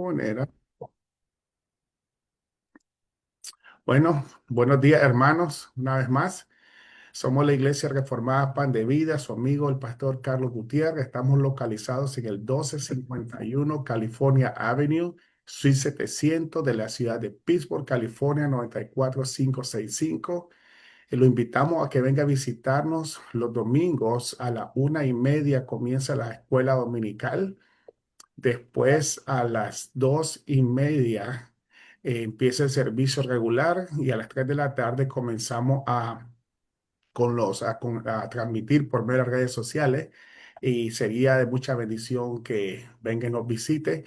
Manera. Bueno, buenos días, hermanos. Una vez más, somos la Iglesia Reformada Pan de Vida, su amigo el pastor Carlos Gutiérrez. Estamos localizados en el 1251 California Avenue, Suite 700 de la ciudad de Pittsburgh, California, 94565. Y lo invitamos a que venga a visitarnos los domingos a la 1:30. Comienza la escuela dominical. Después a las 2:30 empieza el servicio regular y a las 3 de la tarde comenzamos a transmitir por medio de las redes sociales y sería de mucha bendición que venga y nos visite.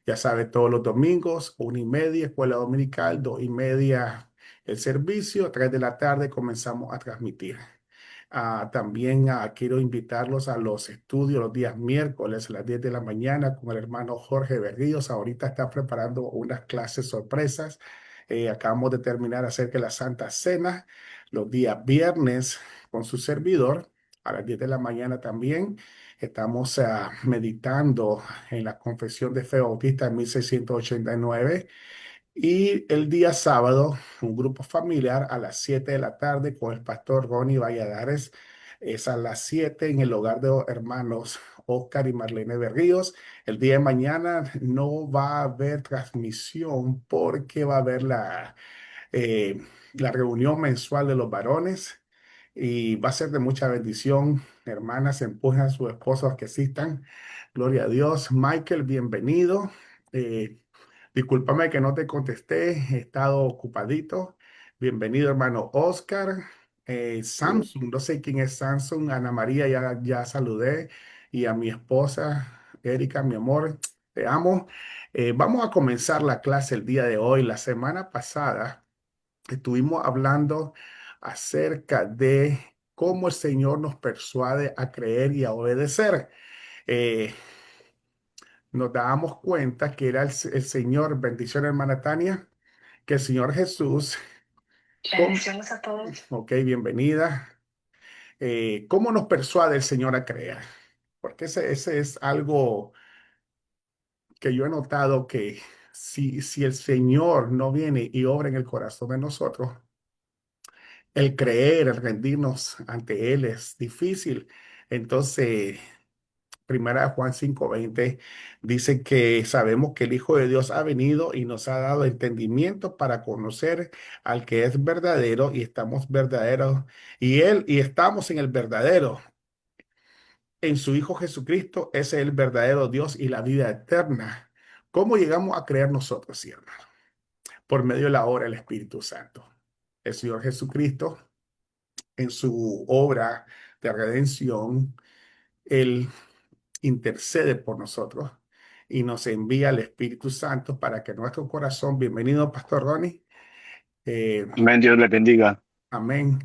Ya sabe, todos los domingos, 1:30, escuela dominical, 2:30 el servicio, 3 de la tarde comenzamos a transmitir. También quiero invitarlos a los estudios los días miércoles a las 10 de la mañana con el hermano Jorge Berríos. Ahorita está preparando unas clases sorpresas. Acabamos de terminar acerca de la Santa Cena los días viernes con su servidor a las 10 de la mañana también. Estamos meditando en la Confesión de Fe Bautista en 1689. Y el día sábado, un grupo familiar a las 7 de la tarde con el pastor Ronnie Valladares. Es a las 7 en el hogar de los hermanos Oscar y Marlene Berríos. El día de mañana no va a haber transmisión porque va a haber eh, la reunión mensual de los varones y va a ser de mucha bendición. Hermanas, empujan a sus esposos a que asistan. Gloria a Dios. Michael, bienvenido. Eh, Discúlpame que no te contesté, he estado ocupadito. Bienvenido, hermano Oscar. Samsung, no sé quién es Samsung. Ana María, ya saludé. Y a mi esposa, Erika, mi amor, te amo. Vamos a comenzar la clase el día de hoy. La semana pasada estuvimos hablando acerca de cómo el Señor nos persuade a creer y a obedecer. Eh, Nos dábamos cuenta que era el Señor, bendición hermana Tania, que el Señor Jesús, bendiciones a todos. Ok, bienvenida. ¿Cómo nos persuade el Señor a creer? Porque ese es algo que yo he notado que si el Señor no viene y obra en el corazón de nosotros, el creer, el rendirnos ante Él es difícil. Entonces, Primera de Juan 5:20 dice que sabemos que el Hijo de Dios ha venido y nos ha dado entendimiento para conocer al que es verdadero y estamos verdaderos y estamos en el verdadero. En su Hijo Jesucristo ese es el verdadero Dios y la vida eterna. ¿Cómo llegamos a creer nosotros, sí, hermano? Por medio de la obra del Espíritu Santo. El Señor Jesucristo en su obra de redención, Él intercede por nosotros y nos envía el Espíritu Santo para que nuestro corazón, bienvenido Pastor Ronnie, eh, Amén, Dios le bendiga. amén,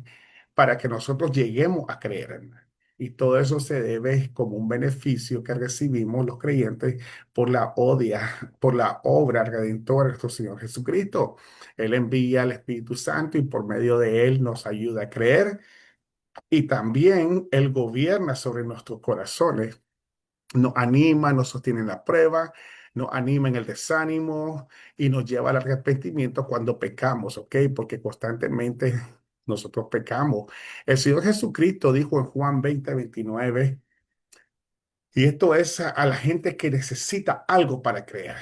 para que nosotros lleguemos a creer, hermano. Y todo eso se debe como un beneficio que recibimos los creyentes por la obra redentora de nuestro Señor Jesucristo. Él envía el Espíritu Santo y por medio de él nos ayuda a creer y también él gobierna sobre nuestros corazones, nos anima, nos sostiene en la prueba, nos anima en el desánimo y nos lleva al arrepentimiento cuando pecamos, ¿ok? Porque constantemente nosotros pecamos. El Señor Jesucristo dijo en Juan 20:29, y esto es a la gente que necesita algo para creer.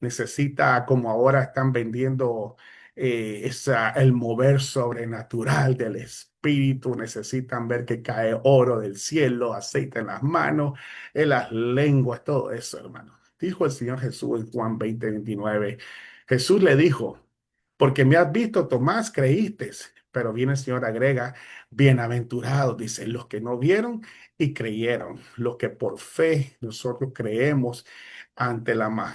Necesita, como ahora están vendiendo el mover sobrenatural del Espíritu, necesitan ver que cae oro del cielo, aceite en las manos, en las lenguas, todo eso, hermano. Dijo el Señor Jesús en Juan 20:29. Jesús le dijo, porque me has visto, Tomás, creíste. Pero viene el Señor, agrega, bienaventurados, dice, los que no vieron y creyeron, los que por fe nosotros creemos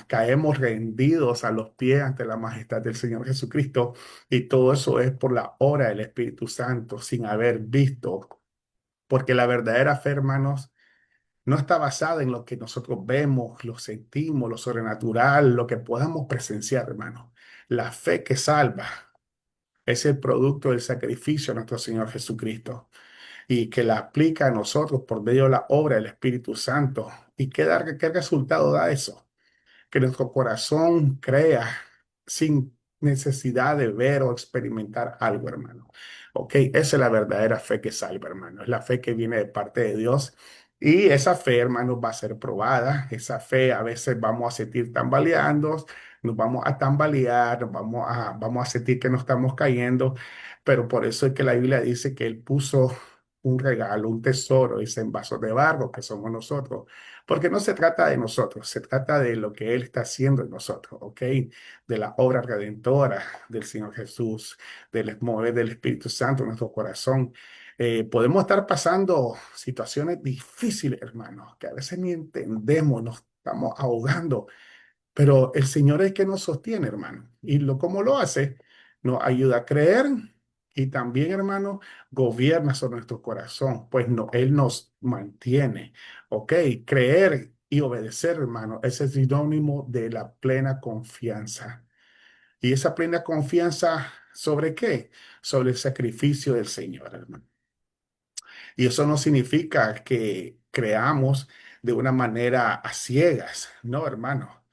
caemos rendidos a los pies ante la majestad del Señor Jesucristo y todo eso es por la obra del Espíritu Santo sin haber visto, porque la verdadera fe, hermanos, no está basada en lo que nosotros vemos, lo sentimos, lo sobrenatural, lo que podamos presenciar, hermanos. La fe que salva es el producto del sacrificio de nuestro Señor Jesucristo y que la aplica a nosotros por medio de la obra del Espíritu Santo. ¿Y qué resultado da eso? que nuestro corazón crea sin necesidad de ver o experimentar algo, hermano. Ok, esa es la verdadera fe que salva, hermano. Es la fe que viene de parte de Dios. Y esa fe, hermano, va a ser probada. Esa fe a veces vamos a sentir tambaleando, nos vamos a tambalear, vamos a sentir que nos estamos cayendo. Pero por eso es que la Biblia dice que Él puso un regalo, un tesoro, dice en vasos de barro, que somos nosotros. Porque no se trata de nosotros, se trata de lo que Él está haciendo en nosotros, ¿ok? De la obra redentora del Señor Jesús, del mover del Espíritu Santo en nuestro corazón. Podemos estar pasando situaciones difíciles, hermanos, que a veces ni entendemos, nos estamos ahogando, pero el Señor es el que nos sostiene, hermano. Y cómo lo hace, nos ayuda a creer y también, hermano, gobierna sobre nuestro corazón. Pues no, Él nos mantiene. ¿Ok? Creer y obedecer, hermano, ese es sinónimo de la plena confianza. ¿Y esa plena confianza sobre qué? Sobre el sacrificio del Señor, hermano. Y eso no significa que creamos de una manera a ciegas, no, hermano.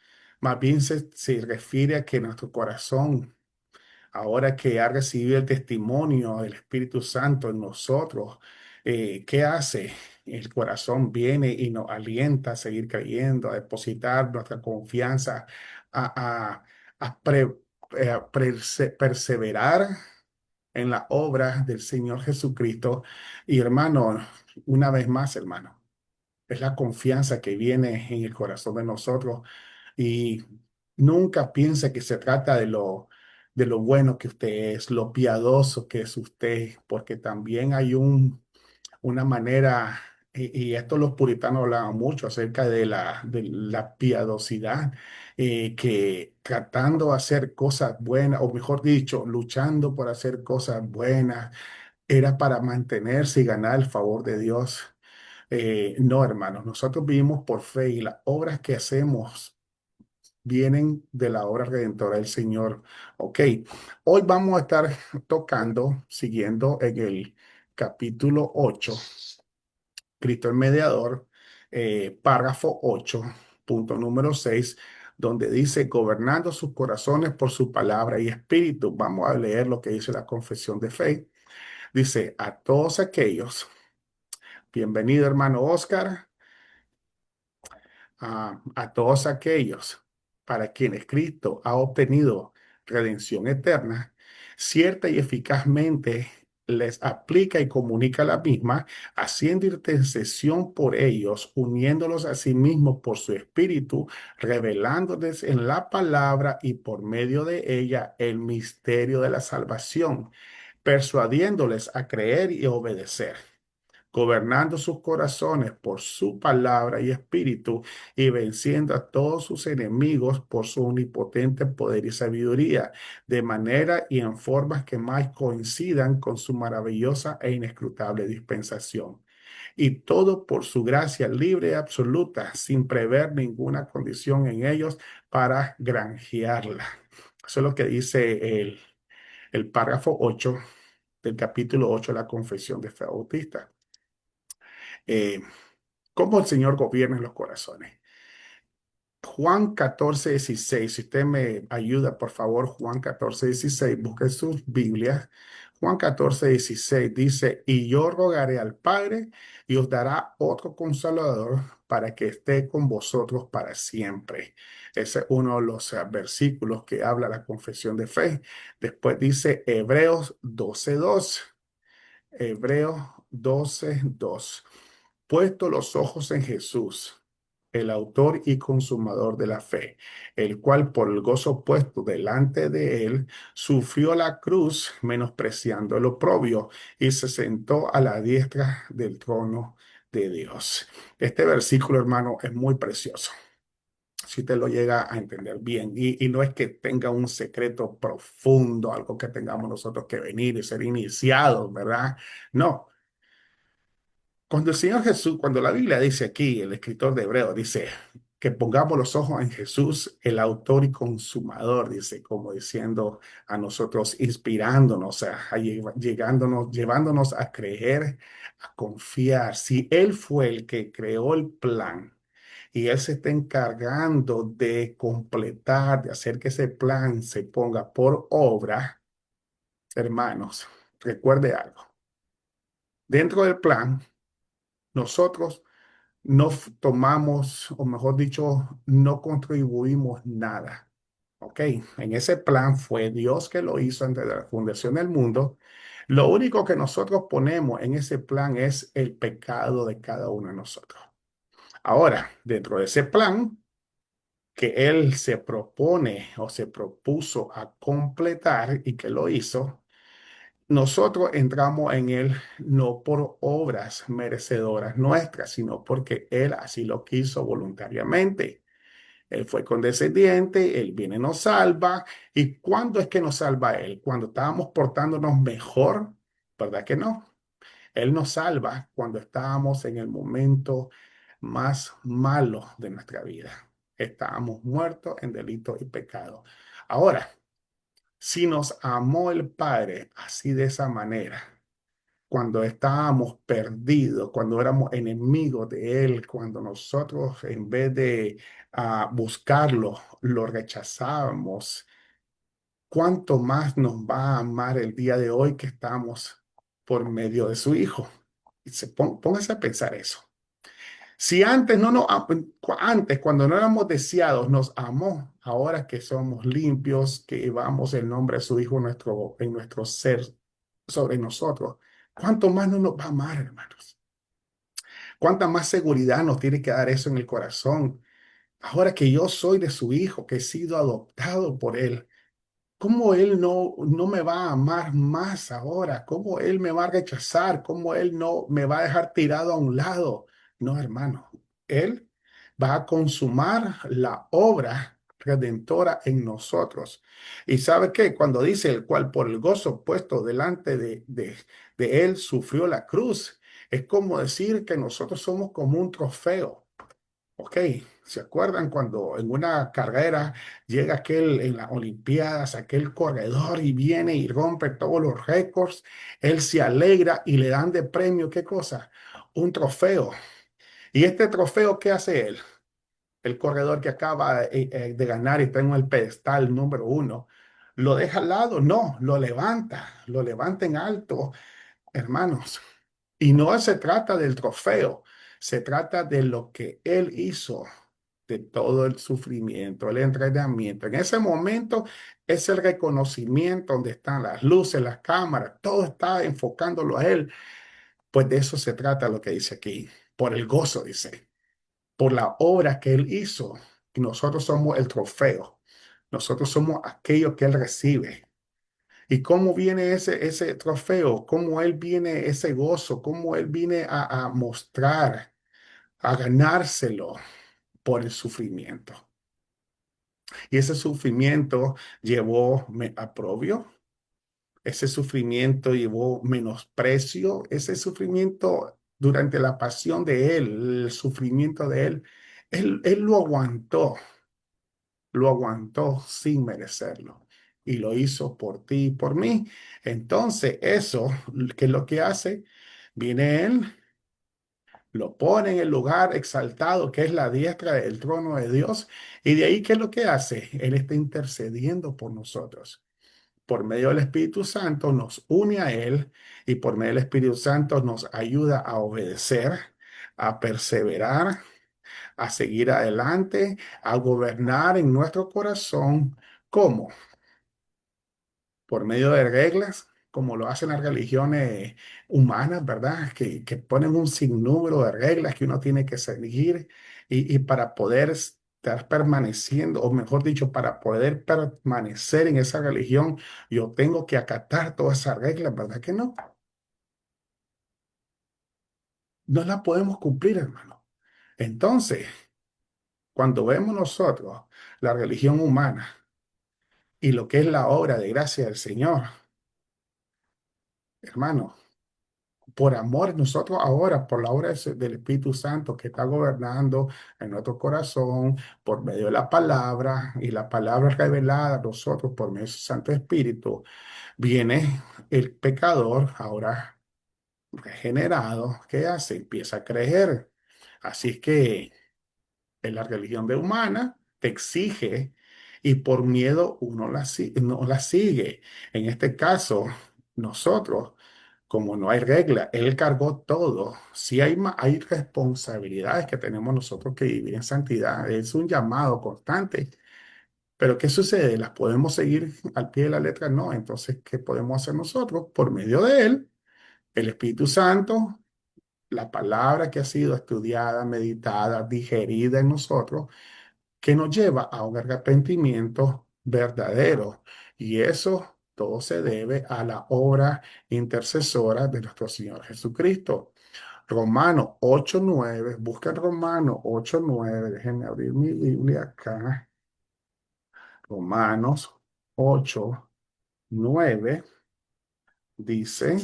Más bien se refiere a que nuestro corazón, ahora que ha recibido el testimonio del Espíritu Santo en nosotros, ¿qué hace? El corazón viene y nos alienta a seguir creyendo, a depositar nuestra confianza, a, a, a perseverar en la obra del Señor Jesucristo. Y hermano, una vez más, hermano, es la confianza que viene en el corazón de nosotros y nunca piense que se trata de lo bueno que usted es, lo piadoso que es usted, porque también hay una manera, y esto los puritanos hablaban mucho acerca de la piadosidad, que tratando de hacer cosas buenas, o mejor dicho, luchando por hacer cosas buenas, era para mantenerse y ganar el favor de Dios. No, hermanos, nosotros vivimos por fe y las obras que hacemos vienen de la obra redentora del Señor. Ok, hoy vamos a estar tocando, siguiendo en el capítulo 8, Cristo el Mediador, párrafo 8, punto número 6, donde dice, gobernando sus corazones por su palabra y espíritu. Vamos a leer lo que dice la confesión de fe. Dice, a todos aquellos, bienvenido hermano Oscar, a todos aquellos para quienes Cristo ha obtenido redención eterna, cierta y eficazmente les aplica y comunica la misma, haciendo intercesión por ellos, uniéndolos a sí mismos por su espíritu, revelándoles en la palabra y por medio de ella el misterio de la salvación, persuadiéndoles a creer y obedecer, gobernando sus corazones por su palabra y espíritu, y venciendo a todos sus enemigos por su omnipotente poder y sabiduría, de manera y en formas que más coincidan con su maravillosa e inescrutable dispensación. Y todo por su gracia libre y absoluta, sin prever ninguna condición en ellos para granjearla. Eso es lo que dice el párrafo 8 del capítulo 8 de la Confesión de Fe Bautista. Eh, ¿Cómo el Señor gobierna en los corazones? Juan 14:16. Si usted me ayuda, por favor, Juan 14:16. Busque sus Biblias. Juan 14:16 dice, y yo rogaré al Padre y os dará otro consolador para que esté con vosotros para siempre. Ese es uno de los versículos que habla la confesión de fe. Después dice Hebreos 12:2. Hebreos 12:2. Puesto los ojos en Jesús, el autor y consumador de la fe, el cual por el gozo puesto delante de él, sufrió la cruz, menospreciando el oprobio, y se sentó a la diestra del trono de Dios. Este versículo, hermano, es muy precioso, si usted lo llega a entender bien. Y no es que tenga un secreto profundo, algo que tengamos nosotros que venir y ser iniciados, ¿verdad? No. Cuando el Señor Jesús, cuando la Biblia dice aquí, el escritor de Hebreos dice que pongamos los ojos en Jesús, el autor y consumador, dice, como diciendo a nosotros, inspirándonos, llegándonos, llevándonos a creer, a confiar. Si Él fue el que creó el plan y Él se está encargando de completar, de hacer que ese plan se ponga por obra, hermanos, recuerde algo. Dentro del plan, nosotros no tomamos, o mejor dicho, no contribuimos nada. ¿Ok? En ese plan fue Dios que lo hizo antes de la fundación del mundo. Lo único que nosotros ponemos en ese plan es el pecado de cada uno de nosotros. Ahora, dentro de ese plan que Él se propone o se propuso a completar y que lo hizo, nosotros entramos en Él no por obras merecedoras nuestras, sino porque Él así lo quiso voluntariamente. Él fue condescendiente, Él viene y nos salva. ¿Y cuándo es que nos salva Él? Cuando estábamos portándonos mejor, ¿verdad que no? Él nos salva cuando estábamos en el momento más malo de nuestra vida. Estábamos muertos en delitos y pecados. Ahora, si nos amó el Padre así de esa manera, cuando estábamos perdidos, cuando éramos enemigos de Él, cuando nosotros en vez de buscarlo, lo rechazábamos, ¿cuánto más nos va a amar el día de hoy que estamos por medio de su Hijo? Póngase a pensar eso. Si antes no nos, antes cuando no éramos deseados nos amó, ahora que somos limpios, que llevamos el nombre de su Hijo en nuestro ser sobre nosotros, ¿cuánto más no nos va a amar, hermanos? ¿Cuánta más seguridad nos tiene que dar eso en el corazón? Ahora que yo soy de su Hijo, que he sido adoptado por Él, ¿cómo Él no me va a amar más ahora? ¿Cómo Él me va a rechazar? ¿Cómo Él no me va a dejar tirado a un lado? No, hermano. Él va a consumar la obra redentora en nosotros. ¿Y sabe qué? Cuando dice el cual por el gozo puesto delante de Él sufrió la cruz, es como decir que nosotros somos como un trofeo. Ok, ¿se acuerdan cuando en una carrera llega aquel en las Olimpiadas, aquel corredor y viene y rompe todos los récords? Él se alegra y le dan de premio, ¿qué cosa? Un trofeo. ¿Y este trofeo qué hace él? El corredor que acaba de ganar y está en el pedestal número uno. ¿Lo deja al lado? No, lo levanta en alto, hermanos. Y no se trata del trofeo, se trata de lo que él hizo, de todo el sufrimiento, el entrenamiento. En ese momento es el reconocimiento donde están las luces, las cámaras, todo está enfocándolo a él. Pues de eso se trata lo que dice aquí, por el gozo, dice, por la obra que él hizo. Y nosotros somos el trofeo, nosotros somos aquello que él recibe. ¿Y cómo viene ese trofeo? ¿Cómo él viene ese gozo? ¿Cómo él viene a mostrar, a ganárselo por el sufrimiento? Y ese sufrimiento llevó aprobio, ese sufrimiento llevó menosprecio, ese sufrimiento durante la pasión de él, el sufrimiento de él, él lo aguantó sin merecerlo y lo hizo por ti y por mí. Entonces, eso, ¿qué es lo que hace? Viene él, lo pone en el lugar exaltado que es la diestra del trono de Dios y de ahí, ¿qué es lo que hace? Él está intercediendo por nosotros. Por medio del Espíritu Santo nos une a Él y por medio del Espíritu Santo nos ayuda a obedecer, a perseverar, a seguir adelante, a gobernar en nuestro corazón. ¿Cómo? Por medio de reglas, como lo hacen las religiones humanas, ¿verdad? Que ponen un sinnúmero de reglas que uno tiene que seguir y para poder estar permaneciendo, o mejor dicho, para poder permanecer en esa religión, yo tengo que acatar todas esas reglas, ¿verdad que no? No las podemos cumplir, hermano. Entonces, cuando vemos nosotros la religión humana y lo que es la obra de gracia del Señor, hermano, por amor, nosotros ahora, por la obra del Espíritu Santo que está gobernando en nuestro corazón, por medio de la palabra y la palabra revelada a nosotros por medio del Santo Espíritu, viene el pecador ahora regenerado, ¿qué hace? Empieza a creer. Así es que en la religión de humana, te exige y por miedo uno no la sigue. En este caso, nosotros, como no hay regla, Él cargó todo. Sí hay responsabilidades que tenemos nosotros que vivir en santidad. Es un llamado constante. Pero ¿qué sucede? ¿Las podemos seguir al pie de la letra? No. Entonces, ¿qué podemos hacer nosotros? Por medio de Él, el Espíritu Santo, la palabra que ha sido estudiada, meditada, digerida en nosotros, que nos lleva a un arrepentimiento verdadero. Y eso todo se debe a la obra intercesora de nuestro Señor Jesucristo. Romano 8:9, busca Romano 8:9, déjenme abrir mi Biblia acá. Romanos 8:9 dice,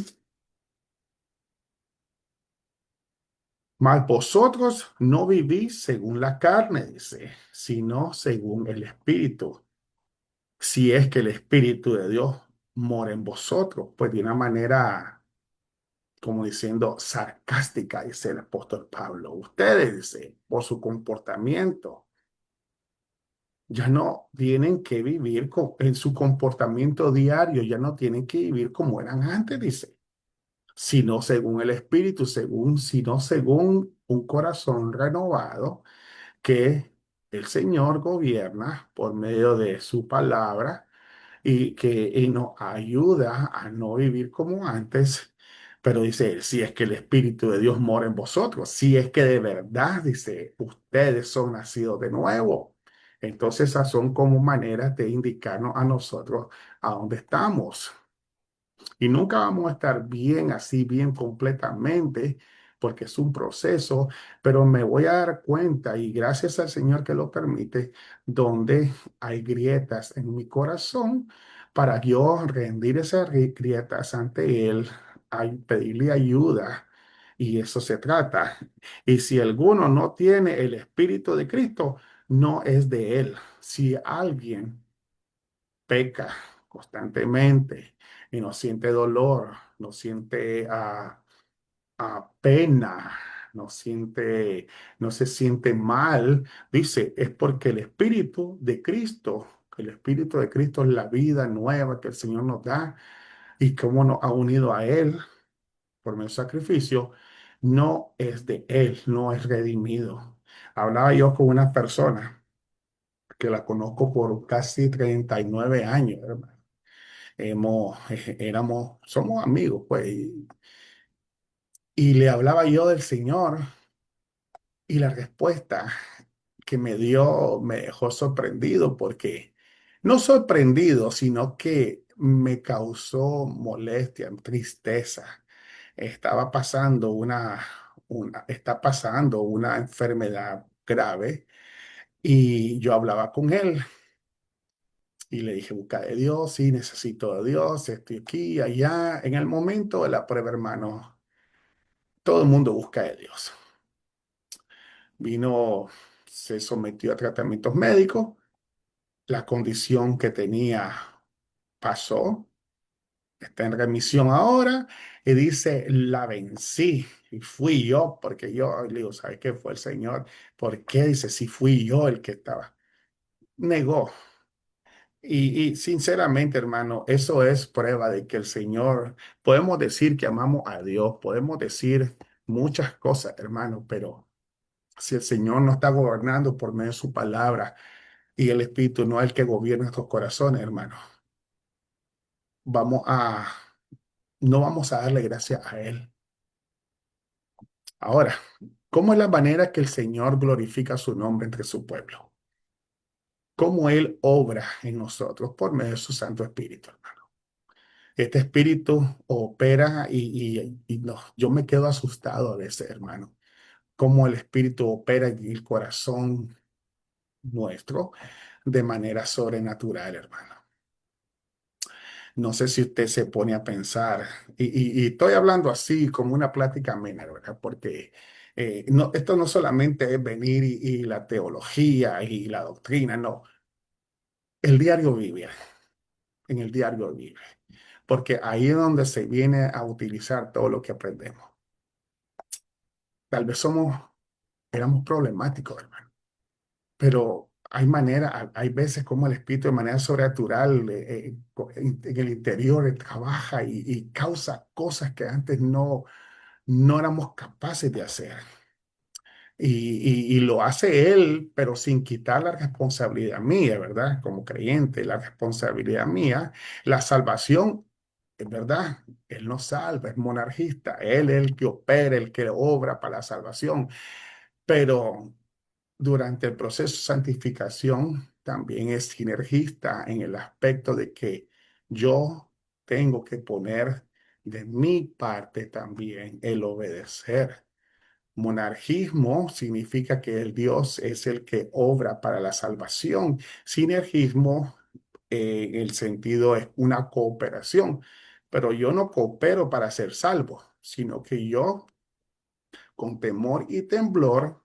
mas vosotros no vivís según la carne, dice, sino según el Espíritu. Si es que el Espíritu de Dios mora en vosotros, pues de una manera, como diciendo, sarcástica, dice el apóstol Pablo. Ustedes, dice, por su comportamiento, ya no tienen que vivir en su comportamiento diario, ya no tienen que vivir como eran antes, dice, sino según el Espíritu, sino según un corazón renovado que el Señor gobierna por medio de su palabra y nos ayuda a no vivir como antes. Pero dice él, si es que el Espíritu de Dios mora en vosotros, si es que de verdad, dice, ustedes son nacidos de nuevo. Entonces esas son como maneras de indicarnos a nosotros a dónde estamos. Y nunca vamos a estar bien así, bien completamente, porque es un proceso, pero me voy a dar cuenta, y gracias al Señor que lo permite, donde hay grietas en mi corazón, para yo rendir esas grietas ante Él, pedirle ayuda. Y eso se trata. Y si alguno no tiene el Espíritu de Cristo, no es de Él. Si alguien peca constantemente y no siente dolor, no siente pena, no siente, no se siente mal, dice, es porque el Espíritu de Cristo, que el Espíritu de Cristo es la vida nueva que el Señor nos da y cómo nos ha unido a Él por medio del sacrificio, no es de Él, no es redimido. Hablaba yo con una persona que la conozco por casi 39 años, hermano. Somos amigos, pues, y le hablaba yo del Señor y la respuesta que me dio me dejó sorprendido porque no sorprendido, sino que me causó molestia, tristeza. Estaba pasando está pasando una enfermedad grave y yo hablaba con él y le dije, busca de Dios, sí, necesito de Dios, estoy aquí, allá. En el momento de la prueba, hermano, todo el mundo busca de Dios. Vino, se sometió a tratamientos médicos, la condición que tenía pasó, está en remisión ahora y dice, la vencí. Y fui yo, porque yo le digo, ¿sabes qué fue el Señor? ¿Por qué? Dice, si fui yo el que estaba. Negó. Y sinceramente, hermano, eso es prueba de que el Señor, podemos decir que amamos a Dios, podemos decir muchas cosas, hermano, pero si el Señor no está gobernando por medio de su palabra y el Espíritu no es el que gobierna nuestros corazones, hermano, vamos a, no vamos a darle gracias a Él. Ahora, ¿cómo es la manera que el Señor glorifica su nombre entre su pueblo? ¿Cómo Él obra en nosotros por medio de su Santo Espíritu, hermano? Este espíritu opera y no, yo me quedo asustado a veces, hermano, cómo el espíritu opera en el corazón nuestro de manera sobrenatural, hermano. No sé si usted se pone a pensar, y estoy hablando así como una plática amena, ¿verdad? Porque no, esto no solamente es venir y la teología y la doctrina, no, el diario vivir, en el diario vivir, porque ahí es donde se viene a utilizar todo lo que aprendemos. Tal vez éramos problemáticos, hermano. pero hay maneras, hay veces como el espíritu de manera sobrenatural en el interior trabaja y causa cosas que antes no éramos capaces de hacer. Y lo hace él, pero sin quitar la responsabilidad mía, ¿verdad? Como creyente, la responsabilidad mía, la salvación, es verdad, él no salva, es monarquista, él es el que opera, el que obra para la salvación, pero durante el proceso de santificación también es sinergista en el aspecto de que yo tengo que poner de mi parte también el obedecer. Monarquismo significa que el Dios es el que obra para la salvación. Sinergismo, en el sentido es una cooperación, pero yo no coopero para ser salvo, sino que yo, con temor y temblor,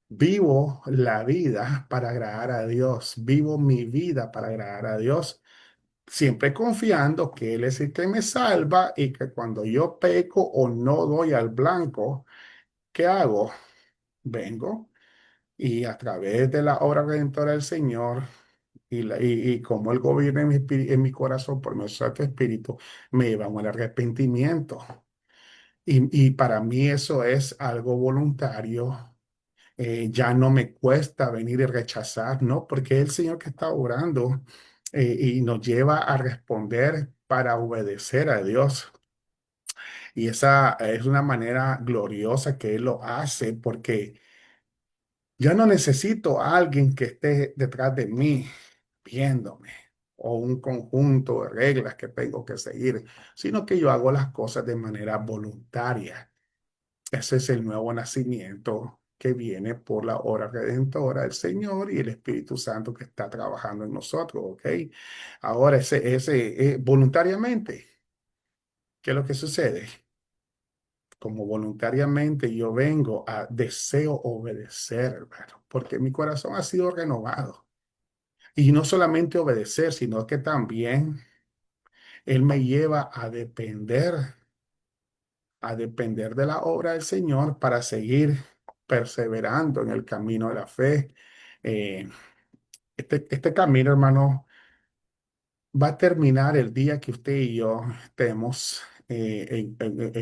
vivo la vida para agradar a Dios, vivo mi vida para agradar a Dios, siempre confiando que Él es el que me salva y que cuando yo peco o no doy al blanco, ¿qué hago? Vengo y a través de la obra redentora del Señor y como Él gobierna en en mi corazón por medio de su Santo Espíritu, me llevan al arrepentimiento. Y para mí eso es algo voluntario. Ya no me cuesta venir y rechazar, ¿no? Porque es el Señor que está orando y nos lleva a responder para obedecer a Dios. Y esa es una manera gloriosa que Él lo hace porque ya no necesito a alguien que esté detrás de mí viéndome o un conjunto de reglas que tengo que seguir, sino que yo hago las cosas de manera voluntaria. Ese es el nuevo nacimiento que viene por la obra redentora del Señor y el Espíritu Santo que está trabajando en nosotros, ¿ok? Ahora, voluntariamente, ¿qué es lo que sucede? Como voluntariamente yo vengo a deseo obedecer, hermano, porque mi corazón ha sido renovado. Y no solamente obedecer, sino que también Él me lleva a depender de la obra del Señor para seguir perseverando en el camino de la fe. Eh, este camino, hermano, va a terminar el día que usted y yo estemos en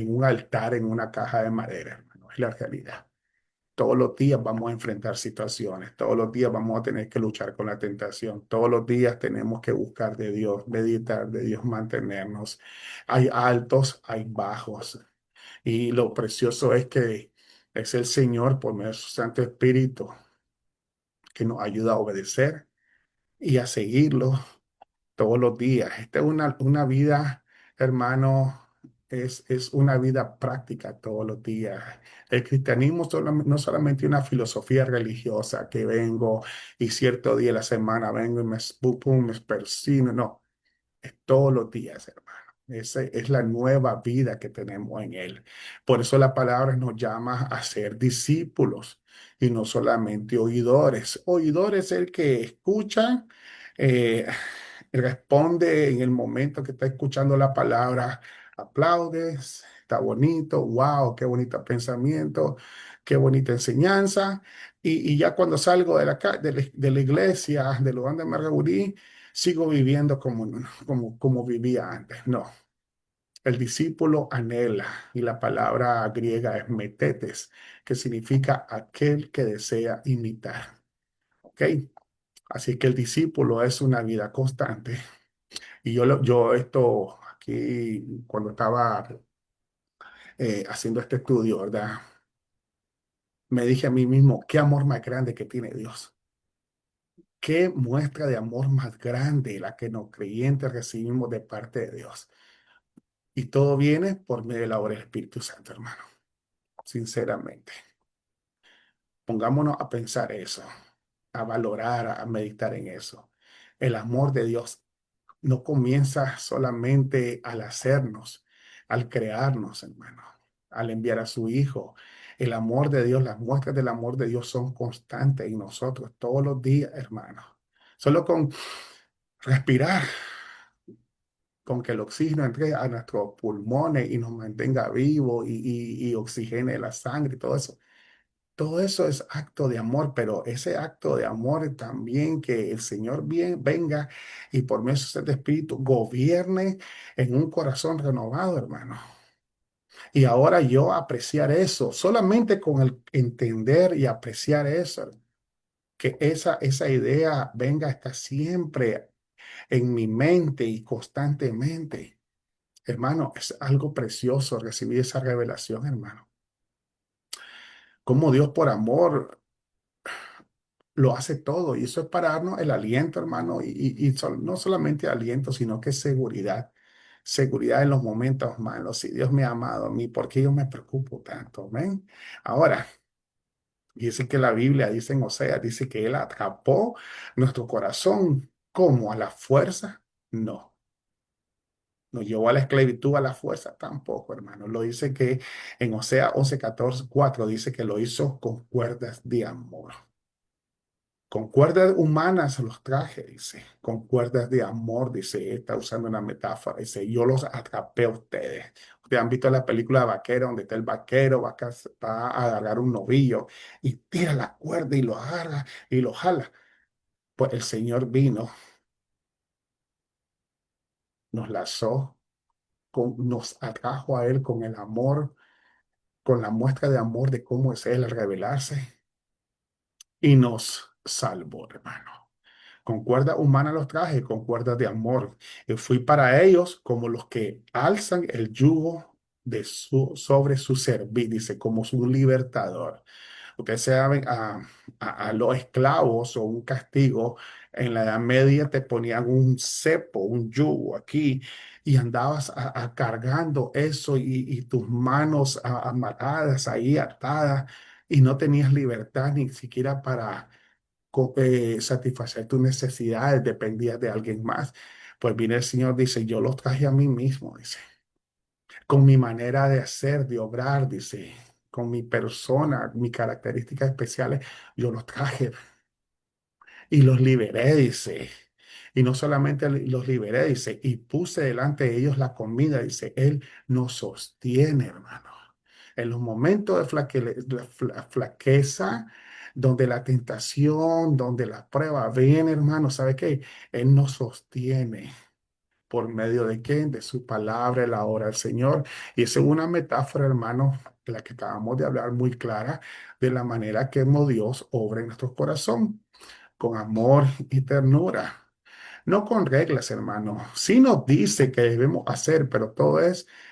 un altar, en una caja de madera, hermano. Es la realidad. Todos los días vamos a enfrentar situaciones, todos los días vamos a tener que luchar con la tentación, todos los días tenemos que buscar de Dios, meditar de Dios, mantenernos. Hay altos, hay bajos. Y lo precioso es que es el Señor, por medio de su Santo Espíritu, que nos ayuda a obedecer y a seguirlo todos los días. Esta es una vida, hermano, es una vida práctica todos los días. El cristianismo no solamente una filosofía religiosa que vengo y cierto día de la semana vengo y me persino, no. Es todos los días, hermano. Esa es la nueva vida que tenemos en Él. Por eso la palabra nos llama a ser discípulos y no solamente oidores. Oidor es el que escucha, eh, responde en el momento que está escuchando la palabra, aplaudes, está bonito, wow, qué bonito pensamiento, qué bonita enseñanza. Y ya cuando salgo de la iglesia, de lugar donde me reuní, sigo viviendo como vivía antes. No, el discípulo anhela y la palabra griega es metetes, que significa aquel que desea imitar. ¿Ok? Así que el discípulo es una vida constante. Y yo esto aquí, cuando estaba haciendo este estudio, ¿verdad? Me dije a mí mismo, qué amor más grande que tiene Dios. Qué muestra de amor más grande la que los creyentes recibimos de parte de Dios. Y todo viene por medio de la obra del Espíritu Santo, hermano. Sinceramente. Pongámonos a pensar eso, a valorar, a meditar en eso. El amor de Dios no comienza solamente al hacernos, al crearnos, hermano, al enviar a su Hijo. El amor de Dios, las muestras del amor de Dios son constantes en nosotros todos los días, hermano. Solo con respirar, con que el oxígeno entre a nuestros pulmones y nos mantenga vivos y oxigene la sangre y todo eso. Todo eso es acto de amor, pero ese acto de amor también que el Señor venga y por medio de este Espíritu gobierne en un corazón renovado, hermano. Y ahora yo apreciar eso, solamente con el entender y apreciar eso, que esa idea venga hasta siempre en mi mente y constantemente. Hermano, es algo precioso recibir esa revelación, hermano. Como Dios por amor lo hace todo. Y eso es para darnos el aliento, hermano. No solamente aliento, sino que seguridad. Seguridad en los momentos malos. Si Dios me ha amado a mí, ¿por qué yo me preocupo tanto? ¿Ven? Ahora, dice que la Biblia dice en Osea, dice que Él atrapó nuestro corazón como a la fuerza. No. Nos llevó a la esclavitud a la fuerza tampoco, hermano. Lo dice que en Osea 11:14, 4 dice que lo hizo con cuerdas de amor. Con cuerdas humanas los traje, dice. Con cuerdas de amor, dice. Está usando una metáfora. Dice, yo los atrapé a ustedes. Ustedes han visto la película de vaquero, donde está el vaquero, va a agarrar un novillo y tira la cuerda y lo agarra y lo jala. Pues el Señor vino, nos lazó, nos atrajo a Él con el amor, con la muestra de amor de cómo es Él al revelarse y nos salvó, hermano. Con cuerda humana los traje, con cuerdas de amor. Y fui para ellos como los que alzan el yugo sobre su cerviz, dice, como su libertador. Ustedes saben, a los esclavos o un castigo en la Edad Media te ponían un cepo, un yugo aquí y andabas cargando eso y tus manos amarradas ahí, atadas y no tenías libertad ni siquiera para satisfacer tus necesidades, dependías de alguien más. Pues viene el Señor, dice, yo los traje a mí mismo, dice, con mi manera de hacer, de obrar, dice, con mi persona, mis características especiales, yo los traje y los liberé, dice. Y no solamente los liberé, dice, y puse delante de ellos la comida, dice, Él nos sostiene, hermano. En los momentos de flaqueza, donde la tentación, donde la prueba viene, hermano, ¿sabe qué? Él nos sostiene. ¿Por medio de qué? De su palabra, la hora del Señor. Y esa es una metáfora, hermano, de la que acabamos de hablar muy clara, de la manera que Dios obra en nuestro corazón con amor y ternura, no con reglas, hermano. Sí nos dice que debemos hacer, pero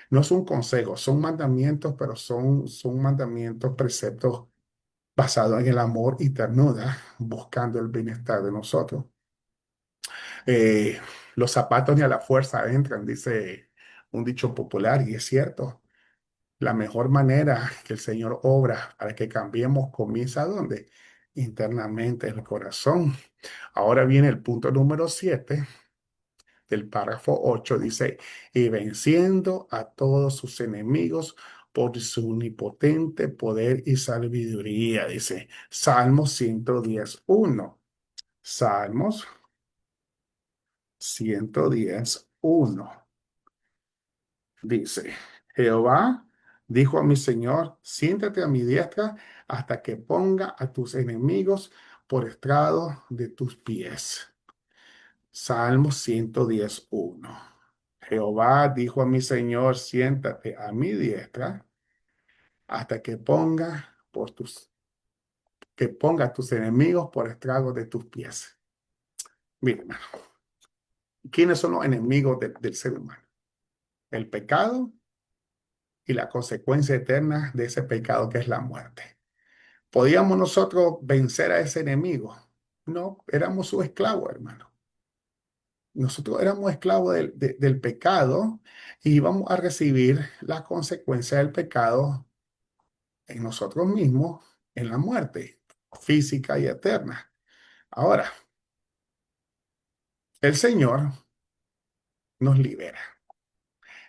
no es un consejo, son mandamientos, pero son mandamientos, preceptos basados en el amor y ternura, buscando el bienestar de nosotros. Eh, los zapatos ni a la fuerza entran, dice un dicho popular, y es cierto. La mejor manera que el Señor obra para que cambiemos comienza ¿dónde? Internamente en el corazón. Ahora viene el punto número 7 del párrafo 8. Dice, y venciendo a todos sus enemigos por su omnipotente poder y sabiduría. Dice, Salmos 110:1. Salmos 110:1. Dice, Jehová dijo a mi Señor, siéntate a mi diestra hasta que ponga a tus enemigos por estrado de tus pies. Salmo 110:1. Jehová dijo a mi Señor, siéntate a mi diestra hasta que ponga a tus enemigos por estrado de tus pies. Mira, hermano, ¿quiénes son los enemigos del ser humano? El pecado y la consecuencia eterna de ese pecado que es la muerte. ¿Podíamos nosotros vencer a ese enemigo? No, éramos su esclavo, hermano. Nosotros éramos esclavos del pecado y íbamos a recibir la consecuencia del pecado en nosotros mismos, en la muerte física y eterna. Ahora, el Señor nos libera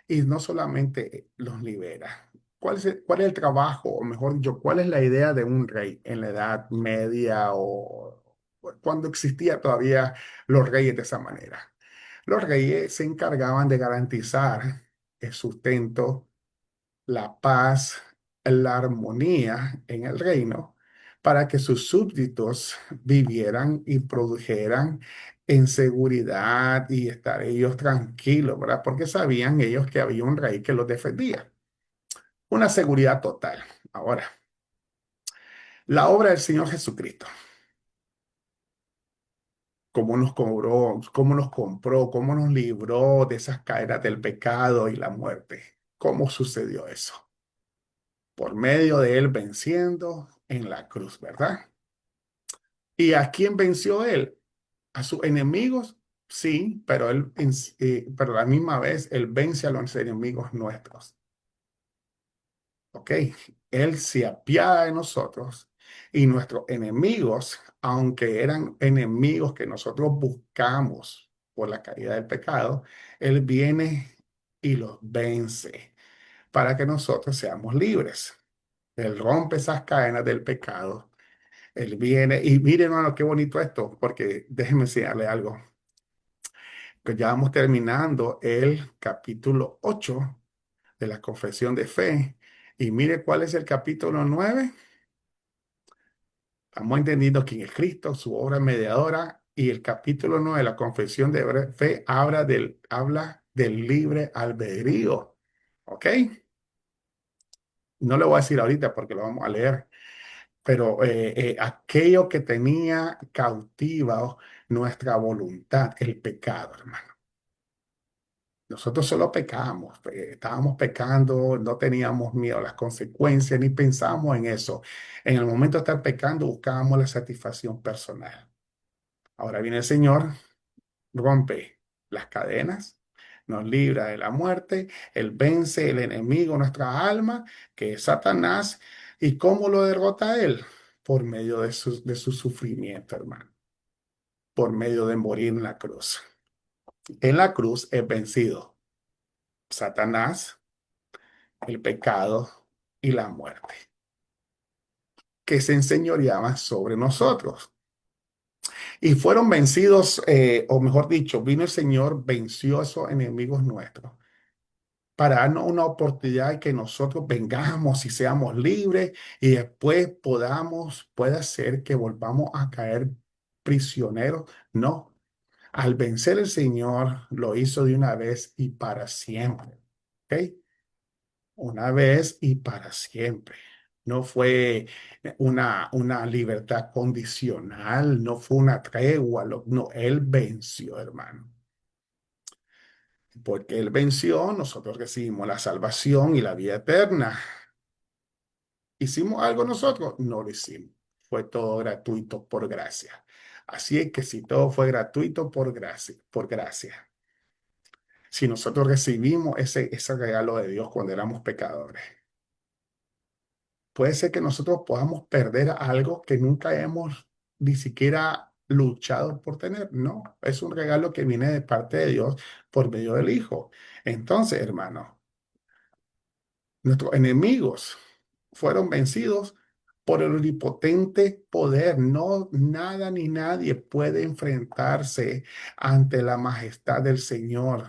y no solamente los libera. Cuál es el trabajo, o mejor dicho, cuál es la idea de un rey en la Edad Media o cuando existía todavía los reyes de esa manera? Los reyes se encargaban de garantizar el sustento, la paz, la armonía en el reino para que sus súbditos vivieran y produjeran en seguridad y estar ellos tranquilos, ¿verdad? Porque sabían ellos que había un rey que los defendía. Una seguridad total. Ahora, la obra del Señor Jesucristo, cómo nos cobró, cómo nos compró, cómo nos libró de esas cadenas del pecado y la muerte. ¿Cómo sucedió eso? Por medio de él venciendo en la cruz, ¿verdad? ¿Y a quién venció él? A sus enemigos, sí, pero pero a la misma vez él vence a los enemigos nuestros. ¿Ok? Él se apiada de nosotros y nuestros enemigos, aunque eran enemigos que nosotros buscamos por la caída del pecado, él viene y los vence para que nosotros seamos libres. Él rompe esas cadenas del pecado. Él viene y miren, hermano, qué bonito esto, porque déjenme enseñarle algo. Que ya vamos terminando el capítulo 8 de la confesión de fe. Y mire cuál es el capítulo 9. Estamos entendiendo quién es Cristo, su obra mediadora. Y el capítulo 9 de la confesión de fe habla del libre albedrío. ¿Ok? No le voy a decir ahorita porque lo vamos a leer. Pero aquello que tenía cautiva nuestra voluntad, el pecado, hermano. Nosotros solo pecábamos, estábamos pecando, no teníamos miedo a las consecuencias, ni pensábamos en eso. En el momento de estar pecando, buscábamos la satisfacción personal. Ahora viene el Señor, rompe las cadenas, nos libra de la muerte, Él vence el enemigo, nuestra alma, que es Satanás. ¿Y cómo lo derrota Él? Por medio de su sufrimiento, hermano, por medio de morir en la cruz. En la cruz es vencido Satanás, el pecado y la muerte, que se enseñoreaban sobre nosotros. Y fueron vencidos, o mejor dicho, vino el Señor, venció a esos enemigos nuestros para darnos una oportunidad de que nosotros vengamos y seamos libres y después pueda ser que volvamos a caer prisioneros. No, al vencer el Señor lo hizo de una vez y para siempre. ¿Ok? Una vez y para siempre. No fue una libertad condicional, no fue una tregua, no, Él venció, hermano. Porque Él venció, nosotros recibimos la salvación y la vida eterna. ¿Hicimos algo nosotros? No lo hicimos. Fue todo gratuito por gracia. Así es que si todo fue gratuito por gracia. Si nosotros recibimos ese regalo de Dios cuando éramos pecadores. Puede ser que nosotros podamos perder algo que nunca hemos ni siquiera luchado por tener. No, es un regalo que viene de parte de Dios por medio del Hijo. Entonces, hermano, nuestros enemigos fueron vencidos por el omnipotente poder. No, nada ni nadie puede enfrentarse ante la majestad del Señor.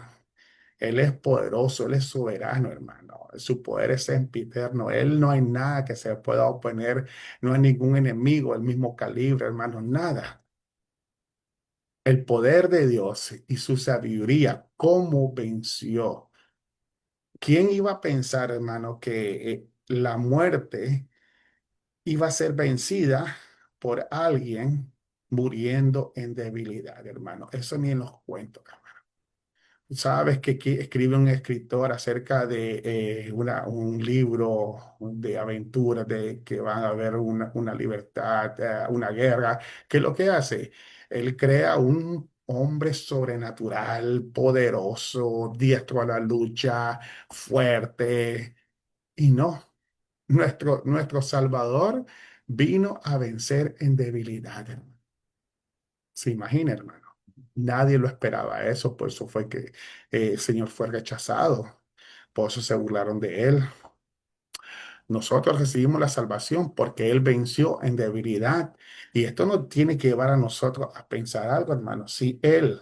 Él es poderoso, Él es soberano, hermano. Su poder es sempiterno. Él no hay nada que se pueda oponer, no hay ningún enemigo del mismo calibre, hermano, nada. El poder de Dios y su sabiduría, ¿cómo venció? ¿Quién iba a pensar, hermano, que la muerte iba a ser vencida por alguien muriendo en debilidad, hermano? Eso ni en los cuentos, hermano. Sabes que aquí escribe un escritor acerca de un libro de aventuras, de que van a haber una libertad, una guerra. ¿Qué es lo que hace? Él crea un hombre sobrenatural, poderoso, diestro a la lucha, fuerte. Y no, nuestro Salvador vino a vencer en debilidad. Se imagina, hermano. Nadie lo esperaba eso, por eso fue que el Señor fue rechazado, por eso se burlaron de él. Nosotros recibimos la salvación porque Él venció en debilidad. Y esto nos tiene que llevar a nosotros a pensar algo, hermano. Si Él,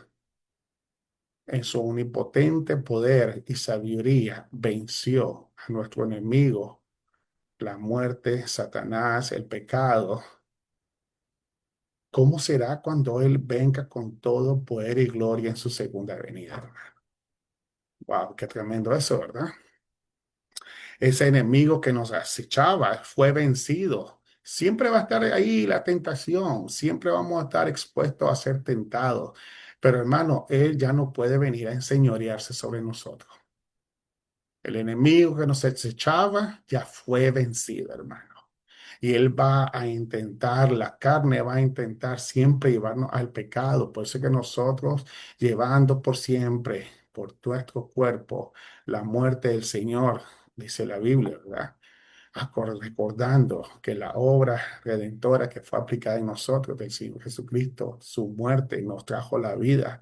en su omnipotente poder y sabiduría, venció a nuestro enemigo, la muerte, Satanás, el pecado, ¿cómo será cuando Él venga con todo poder y gloria en su segunda venida, hermano? Wow, qué tremendo eso, ¿verdad? Ese enemigo que nos acechaba fue vencido. Siempre va a estar ahí la tentación, siempre vamos a estar expuestos a ser tentados. Pero hermano, Él ya no puede venir a enseñorearse sobre nosotros. El enemigo que nos acechaba ya fue vencido, hermano. Y él va a intentar, la carne va a intentar siempre llevarnos al pecado. Por eso es que nosotros, llevando por siempre, por nuestro cuerpo, la muerte del Señor, dice la Biblia, ¿verdad? Recordando que la obra redentora que fue aplicada en nosotros del Señor Jesucristo, su muerte nos trajo la vida.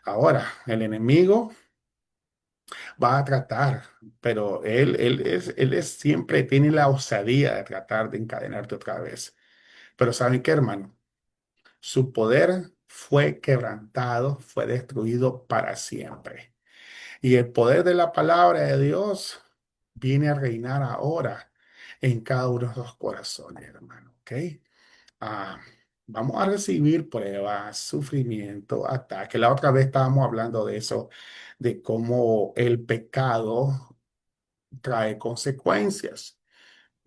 Ahora, el enemigo va a tratar, pero él siempre tiene la osadía de tratar de encadenarte otra vez. Pero ¿saben qué, hermano? Su poder fue quebrantado, fue destruido para siempre. Y el poder de la palabra de Dios viene a reinar ahora en cada uno de los corazones, hermano. ¿Ok? Ah, vamos a recibir pruebas, sufrimiento, ataque. La otra vez estábamos hablando de eso, de cómo el pecado trae consecuencias.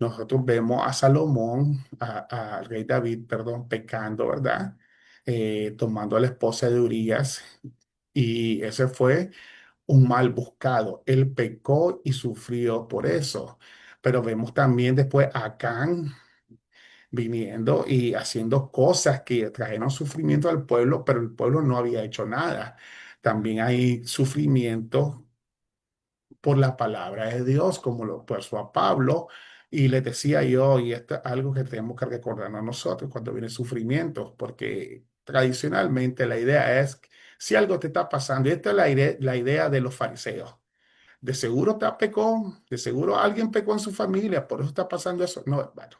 Nosotros vemos a Salomón, al rey David, perdón, pecando, ¿verdad? Tomando a la esposa de Urías, y ese fue un mal buscado. Él pecó y sufrió por eso. Pero vemos también después a Acán viniendo y haciendo cosas que trajeron sufrimiento al pueblo, pero el pueblo no había hecho nada. También hay sufrimiento por la palabra de Dios, como lo puso a Pablo. Y les decía yo, y esto es algo que tenemos que recordarnos nosotros cuando viene sufrimiento, porque tradicionalmente la idea es, si algo te está pasando, y esta es la idea de los fariseos, de seguro te pecó, de seguro alguien pecó en su familia, por eso está pasando eso. No, hermano,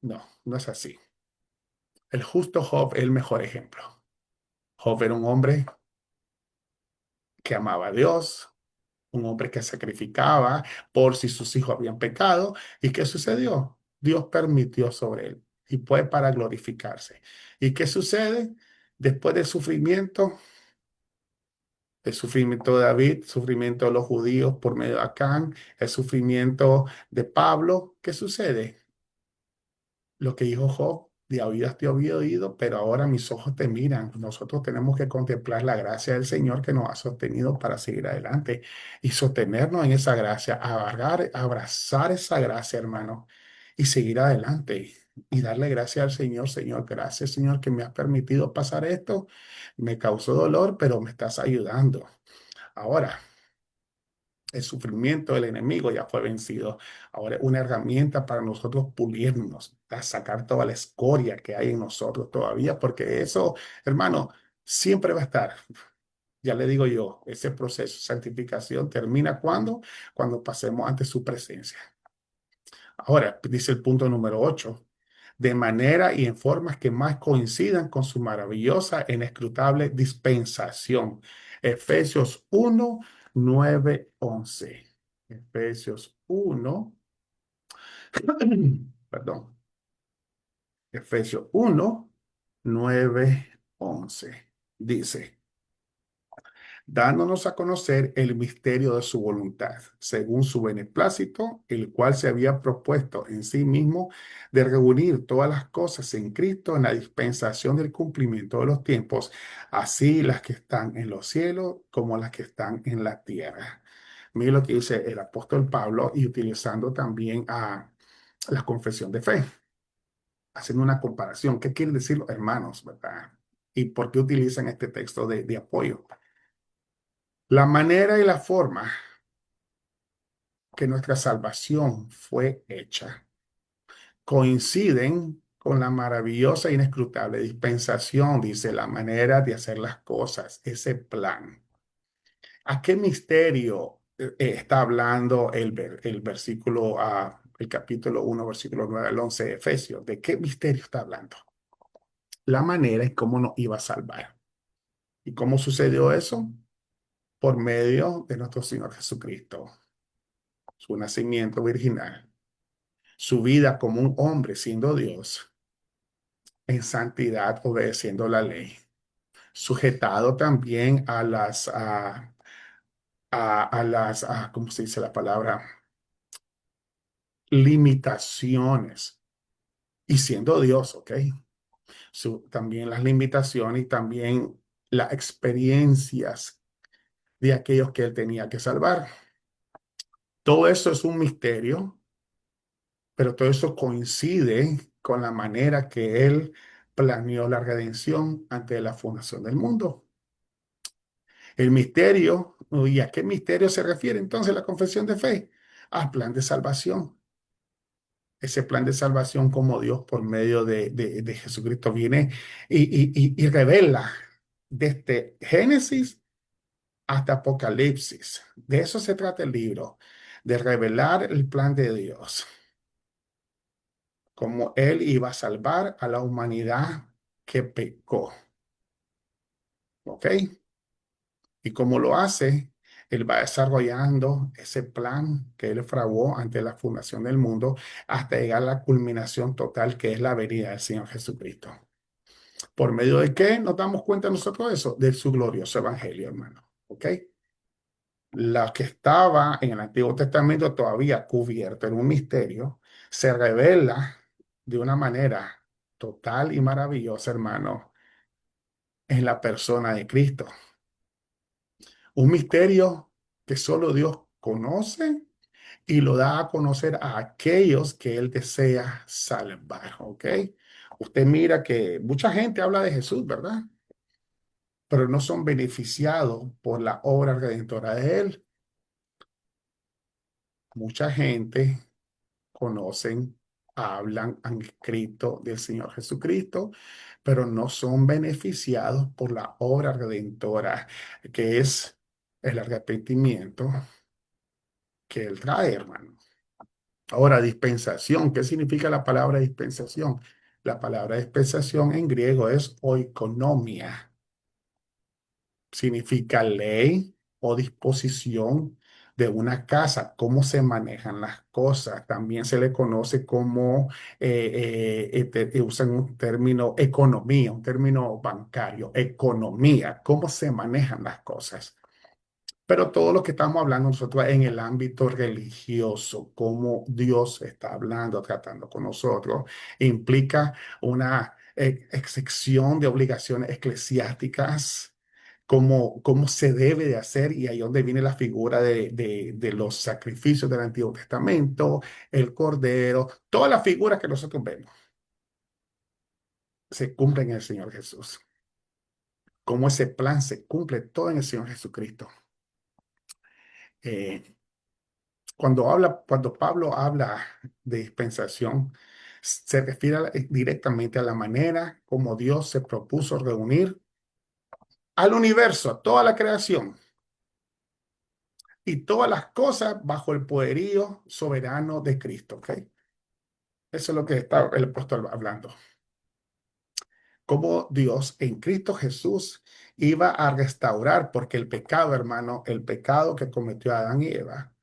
no, no es así. El justo Job es el mejor ejemplo. Job era un hombre que amaba a Dios, un hombre que sacrificaba por si sus hijos habían pecado. ¿Y qué sucedió? Dios permitió sobre él y fue para glorificarse. ¿Y qué sucede? Después del sufrimiento, el sufrimiento de David, sufrimiento de los judíos por medio de Acán, el sufrimiento de Pablo, ¿qué sucede? Lo que dijo Job, de oídas te había oído, pero ahora mis ojos te miran. Nosotros tenemos que contemplar la gracia del Señor que nos ha sostenido para seguir adelante y sostenernos en esa gracia, abrazar esa gracia, hermano, y seguir adelante y darle gracias al Señor. Señor, gracias, Señor, que me has permitido pasar esto. Me causó dolor, pero me estás ayudando. Ahora, el sufrimiento del enemigo ya fue vencido. Ahora es una herramienta para nosotros pulirnos, a sacar toda la escoria que hay en nosotros todavía, porque eso, hermano, siempre va a estar. Ya le digo yo, ese proceso de santificación termina cuando pasemos ante su presencia. Ahora, dice el punto número 8, de manera y en formas que más coincidan con su maravillosa e inescrutable dispensación. Efesios 1, 9, 11. Efesios 1, perdón, Efesios 1, 9, 11. Dice, dándonos a conocer el misterio de su voluntad, según su beneplácito, el cual se había propuesto en sí mismo de reunir todas las cosas en Cristo en la dispensación del cumplimiento de los tiempos, así las que están en los cielos como las que están en la tierra. Mire lo que dice el apóstol Pablo y utilizando también a la confesión de fe, haciendo una comparación. ¿Qué quiere decir los hermanos, verdad? ¿Y por qué utilizan este texto de apoyo? La manera y la forma que nuestra salvación fue hecha coinciden con la maravillosa e inescrutable dispensación, dice, la manera de hacer las cosas, ese plan. ¿A qué misterio está hablando el versículo, el capítulo 1, versículo 9 al 11 de Efesios? ¿De qué misterio está hablando? La manera en cómo nos iba a salvar. ¿Y cómo sucedió eso? Por medio de nuestro Señor Jesucristo, su nacimiento virginal, su vida como un hombre siendo Dios, en santidad, obedeciendo la ley, sujetado también a ¿cómo se dice la palabra? Limitaciones y siendo Dios, ¿ok? También las limitaciones y también las experiencias de aquellos que él tenía que salvar. Todo eso es un misterio, pero todo eso coincide con la manera que él planeó la redención antes de la fundación del mundo. El misterio, ¿y a qué misterio se refiere entonces la confesión de fe? Al plan de salvación. Ese plan de salvación como Dios por medio de Jesucristo viene y revela desde Génesis hasta Apocalipsis. De eso se trata el libro, de revelar el plan de Dios, cómo Él iba a salvar a la humanidad que pecó. ¿Ok? Y cómo lo hace, Él va desarrollando ese plan que Él fraguó ante la fundación del mundo hasta llegar a la culminación total que es la venida del Señor Jesucristo. ¿Por medio de qué nos damos cuenta nosotros de eso? De su glorioso evangelio, hermano. ¿Ok? La que estaba en el Antiguo Testamento todavía cubierta en un misterio, se revela de una manera total y maravillosa, hermano, en la persona de Cristo. Un misterio que solo Dios conoce y lo da a conocer a aquellos que Él desea salvar, ¿ok? Usted mira que mucha gente habla de Jesús, ¿verdad? Pero no son beneficiados por la obra redentora de Él. Mucha gente conocen, hablan, han escrito del Señor Jesucristo, pero no son beneficiados por la obra redentora, que es el arrepentimiento que Él trae, hermano. Ahora, dispensación, ¿qué significa la palabra dispensación? La palabra dispensación en griego es oikonomia. Significa ley o disposición de una casa, cómo se manejan las cosas. También se le conoce como, usan un término economía, un término bancario, economía, cómo se manejan las cosas. Pero todo lo que estamos hablando nosotros en el ámbito religioso, cómo Dios está hablando, tratando con nosotros, implica una excepción de obligaciones eclesiásticas, cómo se debe de hacer, y ahí donde viene la figura de los sacrificios del Antiguo Testamento, el Cordero, todas las figuras que nosotros vemos se cumplen en el Señor Jesús. Cómo ese plan se cumple todo en el Señor Jesucristo. Eh, cuando Pablo habla de dispensación, se refiere directamente a la manera como Dios se propuso reunir al universo, a toda la creación y todas las cosas bajo el poderío soberano de Cristo. ¿Ok? Eso es lo que está el apóstol hablando. Cómo Dios en Cristo Jesús iba a restaurar, porque el pecado, hermano, el pecado que cometió Adán y Eva,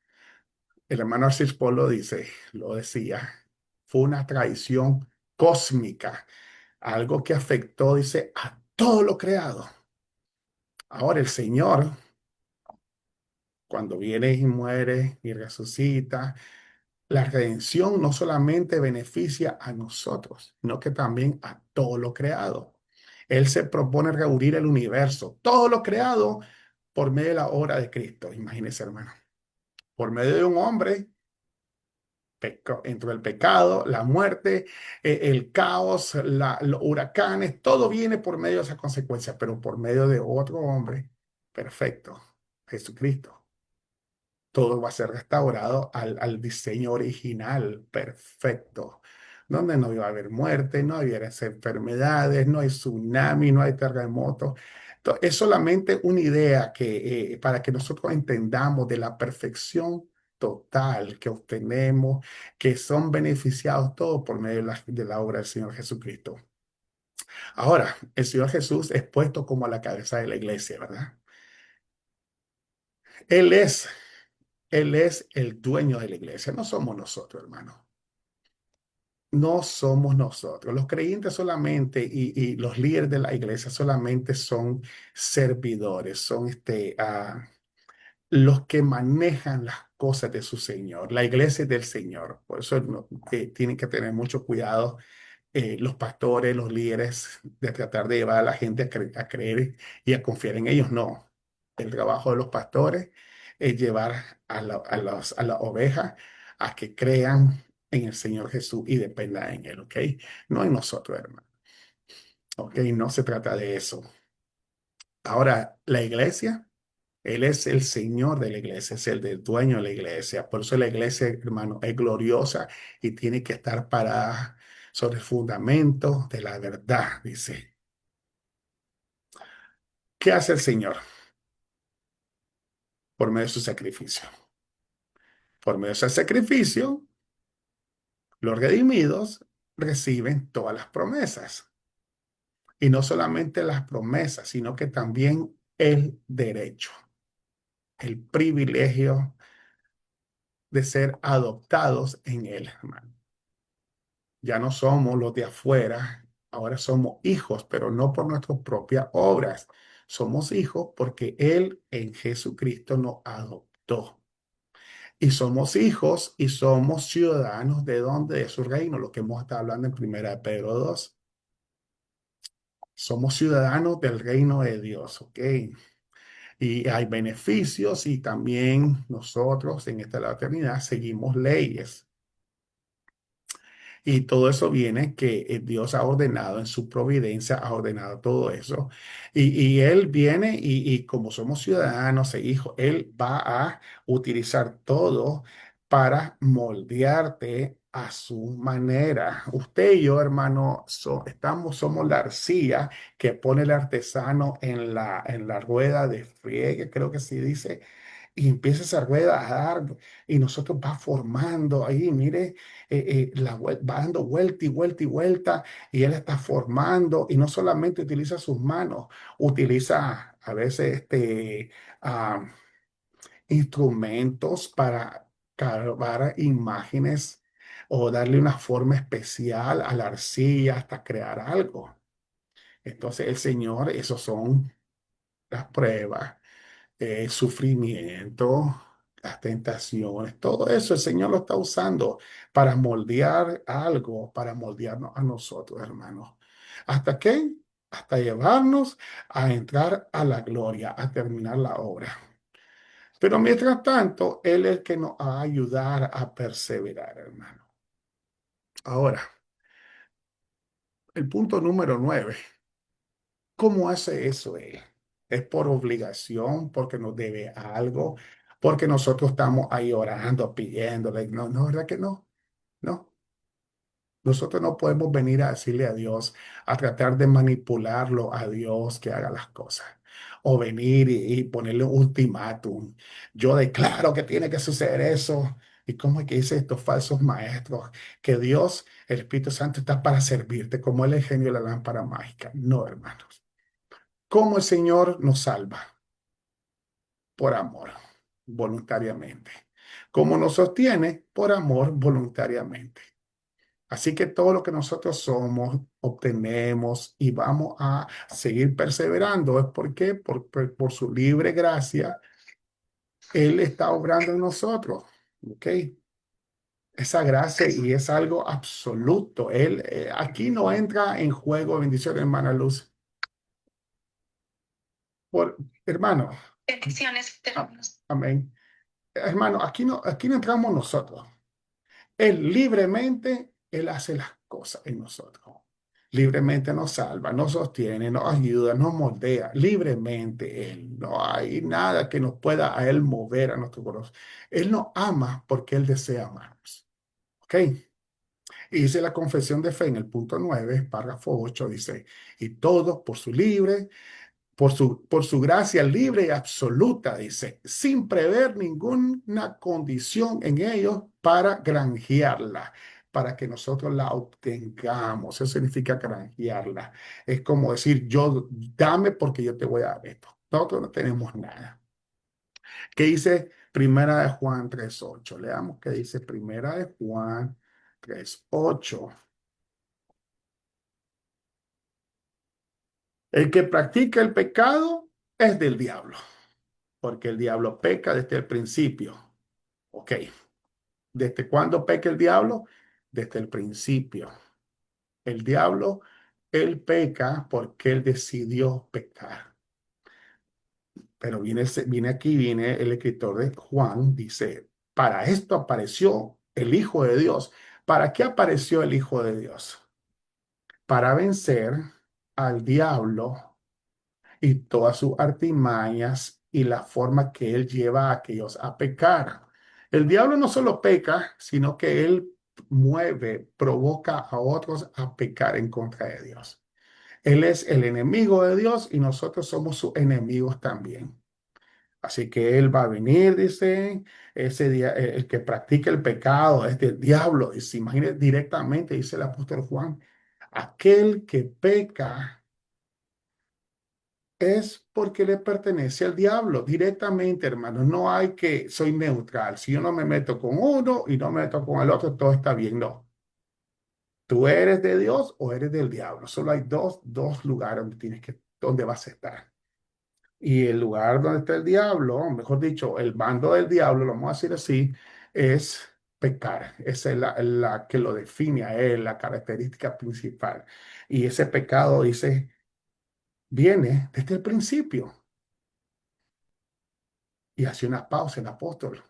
el hermano Arcis Paul lo decía, fue una traición cósmica, algo que afectó, dice, a todo lo creado. Ahora el Señor, cuando viene y muere y resucita, la redención no solamente beneficia a nosotros, sino que también a todo lo creado. Él se propone reunir el universo, todo lo creado, por medio de la obra de Cristo. Imagínense, hermano, por medio de un hombre entre el pecado, la muerte, el caos, los huracanes, todo viene por medio de esas consecuencias, pero por medio de otro hombre perfecto, Jesucristo. Todo va a ser restaurado al diseño original, perfecto, donde no iba a haber muerte, no había enfermedades, no hay tsunami, no hay terremotos. Es solamente una idea para que nosotros entendamos de la perfección total que obtenemos, que son beneficiados todos por medio de la obra del Señor Jesucristo. Ahora, el Señor Jesús es puesto como la cabeza de la iglesia, ¿verdad? Él es Él es el dueño de la iglesia, no somos nosotros, hermano. no somos nosotros. Los creyentes solamente y los líderes de la iglesia solamente son servidores, son los que manejan las cosas de su Señor. La iglesia es del Señor. Por eso tienen que tener mucho cuidado los pastores, los líderes, de tratar de llevar a la gente a creer y a confiar en ellos. No. El trabajo de los pastores es llevar a la oveja a que crean en el Señor Jesús y dependan en Él, ¿ok? No en nosotros, hermano, ¿ok? No se trata de eso. Ahora, la iglesia, Él es el Señor de la iglesia, es el del dueño de la iglesia. Por eso la iglesia, hermano, es gloriosa y tiene que estar parada sobre el fundamento de la verdad, dice. ¿Qué hace el Señor por medio de su sacrificio? Por medio de su sacrificio, los redimidos reciben todas las promesas. Y no solamente las promesas, sino que también el derecho, el privilegio de ser adoptados en Él, hermano. Ya no somos los de afuera, ahora somos hijos, pero no por nuestras propias obras. Somos hijos porque Él en Jesucristo nos adoptó. Y somos hijos y somos ciudadanos de donde, de su reino, lo que hemos estado hablando en Primera de Pedro 2. Somos ciudadanos del reino de Dios, ¿ok? Y hay beneficios y también nosotros en esta la eternidad seguimos leyes. Y todo eso viene que Dios ha ordenado en su providencia, ha ordenado todo eso. Y Él viene y como somos ciudadanos e hijos, Él va a utilizar todo para moldearte a su manera. Usted y yo, hermano, somos la arcilla que pone el artesano en la rueda de friegue, creo que sí dice, y empieza esa rueda a dar y nosotros va formando ahí, mire, va dando vuelta y vuelta y vuelta y él está formando y no solamente utiliza sus manos, utiliza a veces ah, instrumentos para grabar imágenes o darle una forma especial a la arcilla hasta crear algo. Entonces el Señor, esos son las pruebas, sufrimiento, las tentaciones, todo eso el Señor lo está usando para moldear algo, para moldearnos a nosotros, hermanos. ¿Hasta qué? Hasta llevarnos a entrar a la gloria, a terminar la obra. Pero mientras tanto, Él es el que nos va a ayudar a perseverar, hermano. Ahora, el punto número 9. ¿Cómo hace eso Él? ¿Es por obligación, porque nos debe algo, porque nosotros estamos ahí orando, pidiéndole? No, no, ¿verdad que no? No. Nosotros no podemos venir a decirle a Dios, a tratar de manipularlo a Dios que haga las cosas. O venir y ponerle un ultimátum. Yo declaro que tiene que suceder eso. ¿Y cómo es que dice estos falsos maestros? Que Dios, el Espíritu Santo, está para servirte, como el genio de la lámpara mágica. No, hermanos. ¿Cómo el Señor nos salva? Por amor, voluntariamente. ¿Cómo nos sostiene? Por amor, voluntariamente. Así que todo lo que nosotros somos, obtenemos y vamos a seguir perseverando es porque por su libre gracia, Él está obrando en nosotros. ¿Ok? Esa gracia y es algo absoluto. Él aquí no entra en juego, bendición, hermana Luz. Hermano. Bendiciones. Amén. Hermano, aquí no entramos nosotros. Él libremente, Él hace las cosas en nosotros. Libremente nos salva, nos sostiene, nos ayuda, nos moldea. Libremente Él. No hay nada que nos pueda a Él mover a nuestro corazón. Él nos ama porque Él desea amarnos. ¿Ok? Y dice la confesión de fe en el punto 9, párrafo 8, dice, y todo por su libre por su gracia libre y absoluta, dice, sin prever ninguna condición en ellos para granjearla, para que nosotros la obtengamos. Eso significa granjearla. Es como decir, yo dame porque yo te voy a dar esto. Nosotros no tenemos nada. ¿Qué dice Primera de Juan 3:8? Leamos qué dice Primera de Juan 3:8. El que practica el pecado es del diablo, porque el diablo peca desde el principio. Ok, ¿desde cuándo peca el diablo? Desde el principio. El diablo, él peca porque él decidió pecar. Pero viene el escritor de Juan, dice, para esto apareció el Hijo de Dios. ¿Para qué apareció el Hijo de Dios? Para vencer al diablo y todas sus artimañas y la forma que él lleva a aquellos a pecar. El diablo no solo peca, sino que él mueve, provoca a otros a pecar en contra de Dios. Él es el enemigo de Dios y nosotros somos sus enemigos también. Así que él va a venir, dice, ese día, el que practica el pecado es del diablo. Y se imagina directamente, dice el apóstol Juan, aquel que peca es porque le pertenece al diablo directamente, hermano. No hay que, soy neutral. Si yo no me meto con uno y no me meto con el otro, todo está bien. No. Tú eres de Dios o eres del diablo. Solo hay dos lugares donde donde vas a estar. Y el lugar donde está el diablo, mejor dicho, el bando del diablo, lo vamos a decir así, es pecar. Esa es la que lo define a él, la característica principal. Y ese pecado, dice, viene desde el principio. Y hace una pausa el apóstol.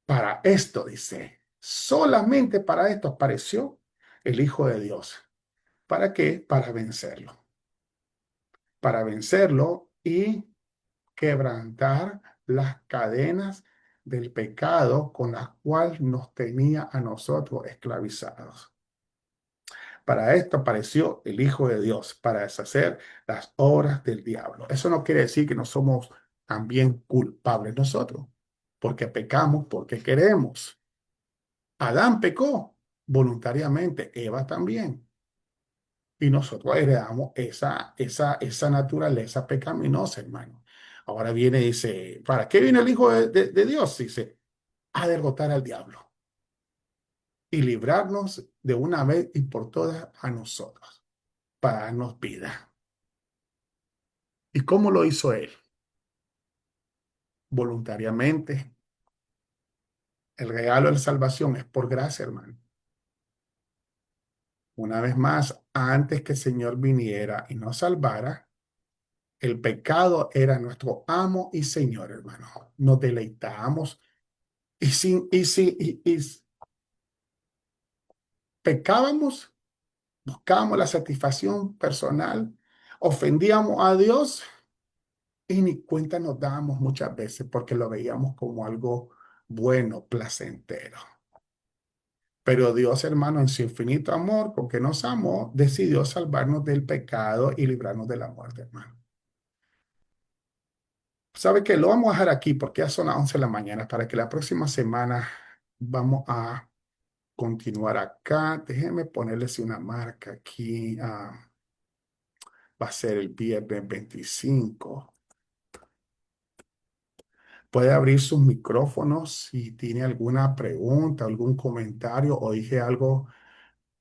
Para esto, dice, solamente para esto apareció el Hijo de Dios. ¿Para qué? Para vencerlo. Para vencerlo y quebrantar las cadenas del pecado con las cuales nos tenía a nosotros esclavizados. Para esto apareció el Hijo de Dios, para deshacer las obras del diablo. Eso no quiere decir que no somos también culpables nosotros, porque pecamos, porque queremos. Adán pecó voluntariamente, Eva también. Y nosotros heredamos esa naturaleza pecaminosa, hermano. Ahora viene y dice, ¿para qué viene el Hijo de Dios? Dice, a derrotar al diablo y librarnos de una vez y por todas a nosotros, para darnos vida. ¿Y cómo lo hizo él? Voluntariamente. El regalo de la salvación es por gracia, hermano. Una vez más, antes que el Señor viniera y nos salvara, el pecado era nuestro amo y Señor, hermano. Nos deleitábamos y pecábamos, buscábamos la satisfacción personal, ofendíamos a Dios y ni cuenta nos dábamos muchas veces porque lo veíamos como algo bueno, placentero. Pero Dios, hermano, en su infinito amor, con que nos amó, decidió salvarnos del pecado y librarnos de la muerte, hermano. ¿Sabe qué? Lo vamos a dejar aquí porque ya son las 11 de la mañana para que la próxima semana vamos a continuar acá. Déjeme ponerles una marca aquí. Va a ser el viernes 25. Puede abrir sus micrófonos si tiene alguna pregunta, algún comentario o dije algo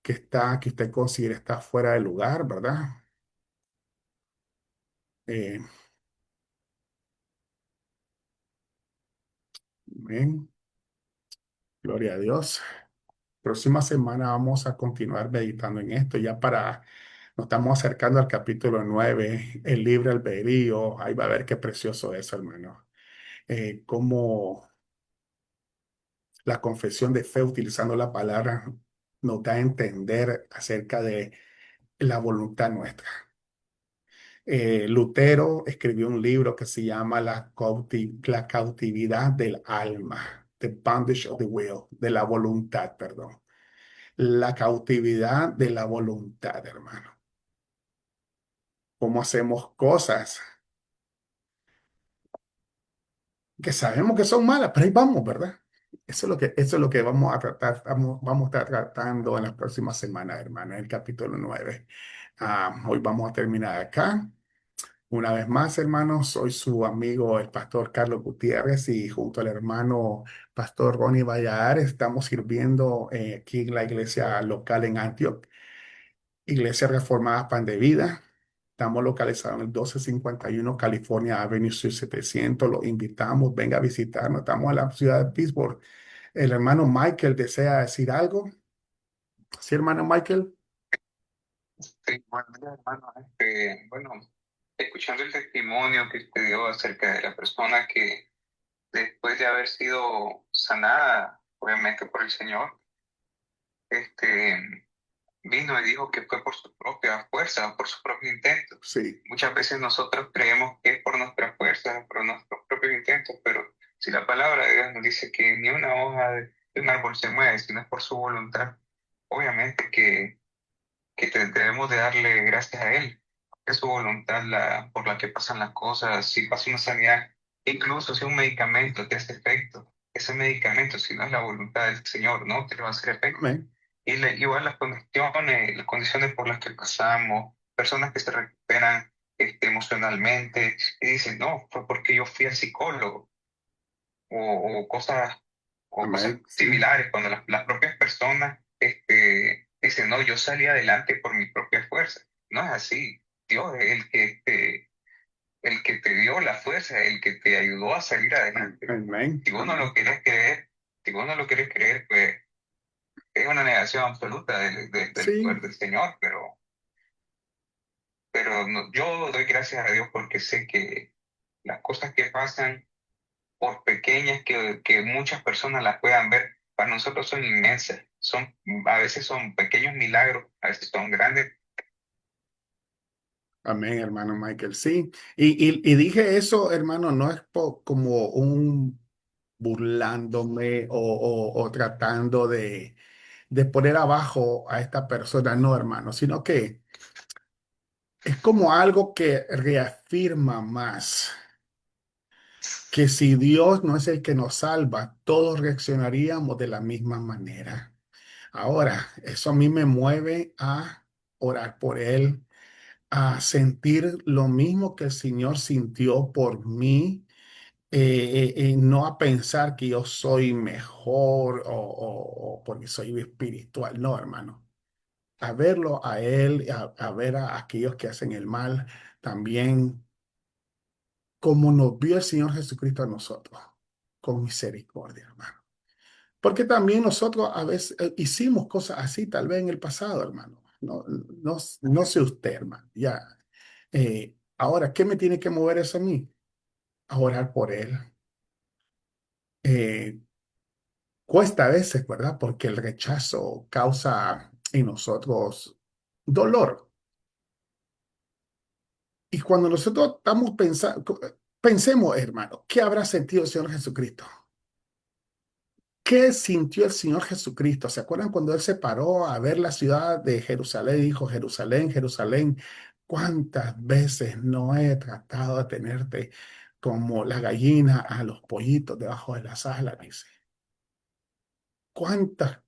que usted considere está fuera de lugar, ¿verdad? Eh, Amén. Gloria a Dios. Próxima semana vamos a continuar meditando en esto ya nos estamos acercando al capítulo 9, el libre albedrío. Ahí va a ver qué precioso es, hermano. Cómo la confesión de fe, utilizando la palabra, nos da a entender acerca de la voluntad nuestra. Lutero escribió un libro que se llama La cautividad del alma, The Bondage of the Will, de la voluntad, perdón. La cautividad de la voluntad, hermano. Cómo hacemos cosas que sabemos que son malas, pero ahí vamos, ¿verdad? Eso es lo que vamos a tratar, vamos a estar tratando en las próximas semanas, hermano, en el capítulo 9. Hoy vamos a terminar acá. Una vez más, hermanos, soy su amigo el pastor Carlos Gutiérrez y junto al hermano pastor Ronnie Valladares estamos sirviendo aquí en la iglesia local en Antioch, Iglesia Reformada Pan de Vida. Estamos localizados en el 1251 California Avenue Sur 700. Los invitamos, venga a visitarnos. Estamos en la ciudad de Pittsburgh. El hermano Michael desea decir algo. Sí, hermano Michael. Sí, bueno, mira, hermano, bueno, escuchando el testimonio que usted dio acerca de la persona que después de haber sido sanada, obviamente por el Señor, este, vino y dijo que fue por su propia fuerza, por su propio intento. Sí, Muchas veces nosotros creemos que es por nuestras fuerzas, por nuestros propios intentos, pero si la palabra de Dios nos dice que ni una hoja de un árbol se mueve, sino es por su voluntad, obviamente que debemos de darle gracias a Él. Es su voluntad por la que pasan las cosas. Si pasa una sanidad, incluso si un medicamento te hace efecto, ese medicamento, si no es la voluntad del Señor, no te va a hacer efecto. amén, Igual las condiciones por las que pasamos, personas que se recuperan emocionalmente y dicen, no, fue porque yo fui al psicólogo o cosas, o cosas amén, sí, similares, cuando las propias personas dicen, no, yo salí adelante por mi propia fuerza. No es así. Dios es el que te dio la fuerza, el que te ayudó a salir adelante. amén, Si vos no amén. lo querés creer, si vos no lo querés creer, pues es una negación absoluta del poder Sí, del Señor, pero yo doy gracias a Dios porque sé que las cosas que pasan por pequeñas que muchas personas las puedan ver, para nosotros son inmensas. A veces son pequeños milagros, a veces son grandes. amén, hermano Michael, sí. Y dije eso, hermano, no es como un burlándome o tratando de poner abajo a esta persona, no, hermano, sino que es como algo que reafirma más que si Dios no es el que nos salva, todos reaccionaríamos de la misma manera. Ahora, eso a mí me mueve a orar por él, a sentir lo mismo que el Señor sintió por mí, no a pensar que yo soy mejor o porque soy espiritual, no, hermano. A verlo a él, a ver a aquellos que hacen el mal, también como nos vio el Señor Jesucristo a nosotros, con misericordia, hermano. Porque también nosotros a veces hicimos cosas así, tal vez en el pasado, hermano. No, no, no sé usted, hermano. Ya. Ahora, ¿qué me tiene que mover eso a mí? A orar por él. Eh, Cuesta a veces, ¿verdad? Porque el rechazo causa en nosotros dolor. Y cuando nosotros estamos pensando, pensemos, hermano, ¿qué habrá sentido el Señor Jesucristo? ¿Qué sintió el Señor Jesucristo? ¿Se acuerdan cuando Él se paró a ver la ciudad de Jerusalén y dijo, Jerusalén, Jerusalén, cuántas veces no he tratado de tenerte como la gallina a los pollitos debajo de las alas, dice. ¿Cuántas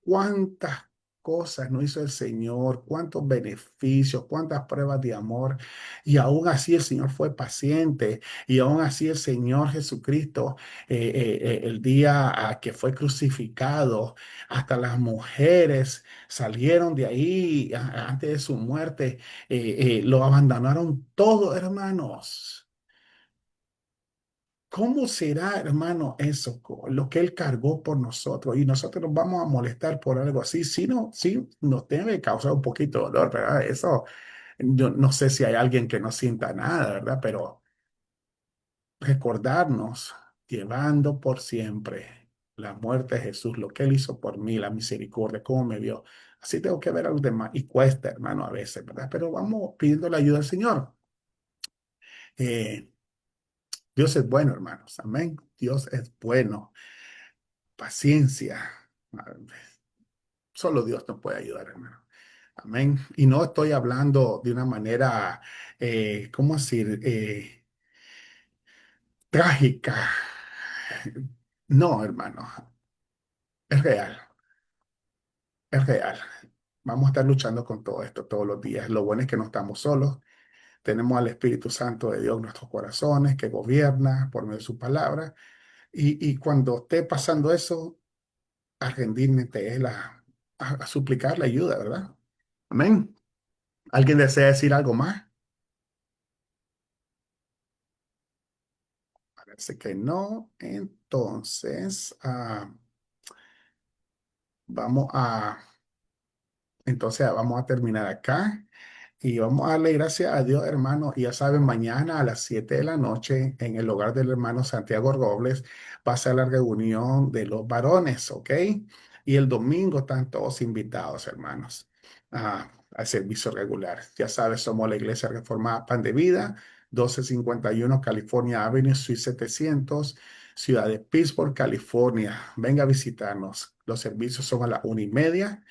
cuántas cosas no hizo el Señor, cuántos beneficios, cuántas pruebas de amor. Y aún así el Señor fue paciente. Y aún así el Señor Jesucristo, el día que fue crucificado, hasta las mujeres salieron de ahí antes de su muerte, lo abandonaron todo, hermanos. ¿Cómo será, hermano, eso, lo que Él cargó por nosotros? Y nosotros nos vamos a molestar por algo así. Sí, no, sí, nos debe causar un poquito de dolor, ¿verdad? Eso, yo no sé si hay alguien que no sienta nada, ¿verdad? Pero recordarnos, llevando por siempre la muerte de Jesús, lo que Él hizo por mí, la misericordia, cómo me vio. Así tengo que ver a los demás. Y cuesta, hermano, a veces, ¿verdad? Pero vamos pidiendo la ayuda del Señor. Eh, Dios es bueno, hermanos. Amén. Dios es bueno. Paciencia. Solo Dios nos puede ayudar, hermano. Amén. Y no estoy hablando de una manera, ¿cómo decir? Trágica. No, hermano. Es real. Es real. Vamos a estar luchando con todo esto todos los días. Lo bueno es que no estamos solos. Tenemos al Espíritu Santo de Dios en nuestros corazones, que gobierna por medio de su palabra. Y cuando esté pasando eso, a rendirme ante Él, a suplicar la ayuda, ¿verdad? Amén. ¿Alguien desea decir algo más? Parece que no. Entonces, vamos a, vamos a terminar acá. Y vamos a darle gracias a Dios, hermano. Y ya saben, mañana a las 7 de la noche en el hogar del hermano Santiago Robles va a ser la reunión de los varones, ¿ok? Y el domingo están todos invitados, hermanos, al servicio regular. Ya sabes, somos la Iglesia Reformada Pan de Vida, 1251 California Avenue, Suite 700, Ciudad de Pittsburgh, California. Venga a visitarnos. Los servicios son a las 1:30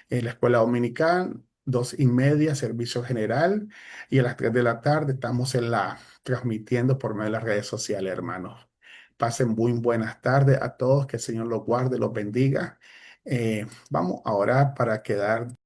en la escuela dominical, 2:30, servicio general, y a las 3 de la tarde estamos transmitiendo por medio de las redes sociales, hermanos. Pasen muy buenas tardes a todos, que el Señor los guarde, los bendiga. Vamos a orar para quedar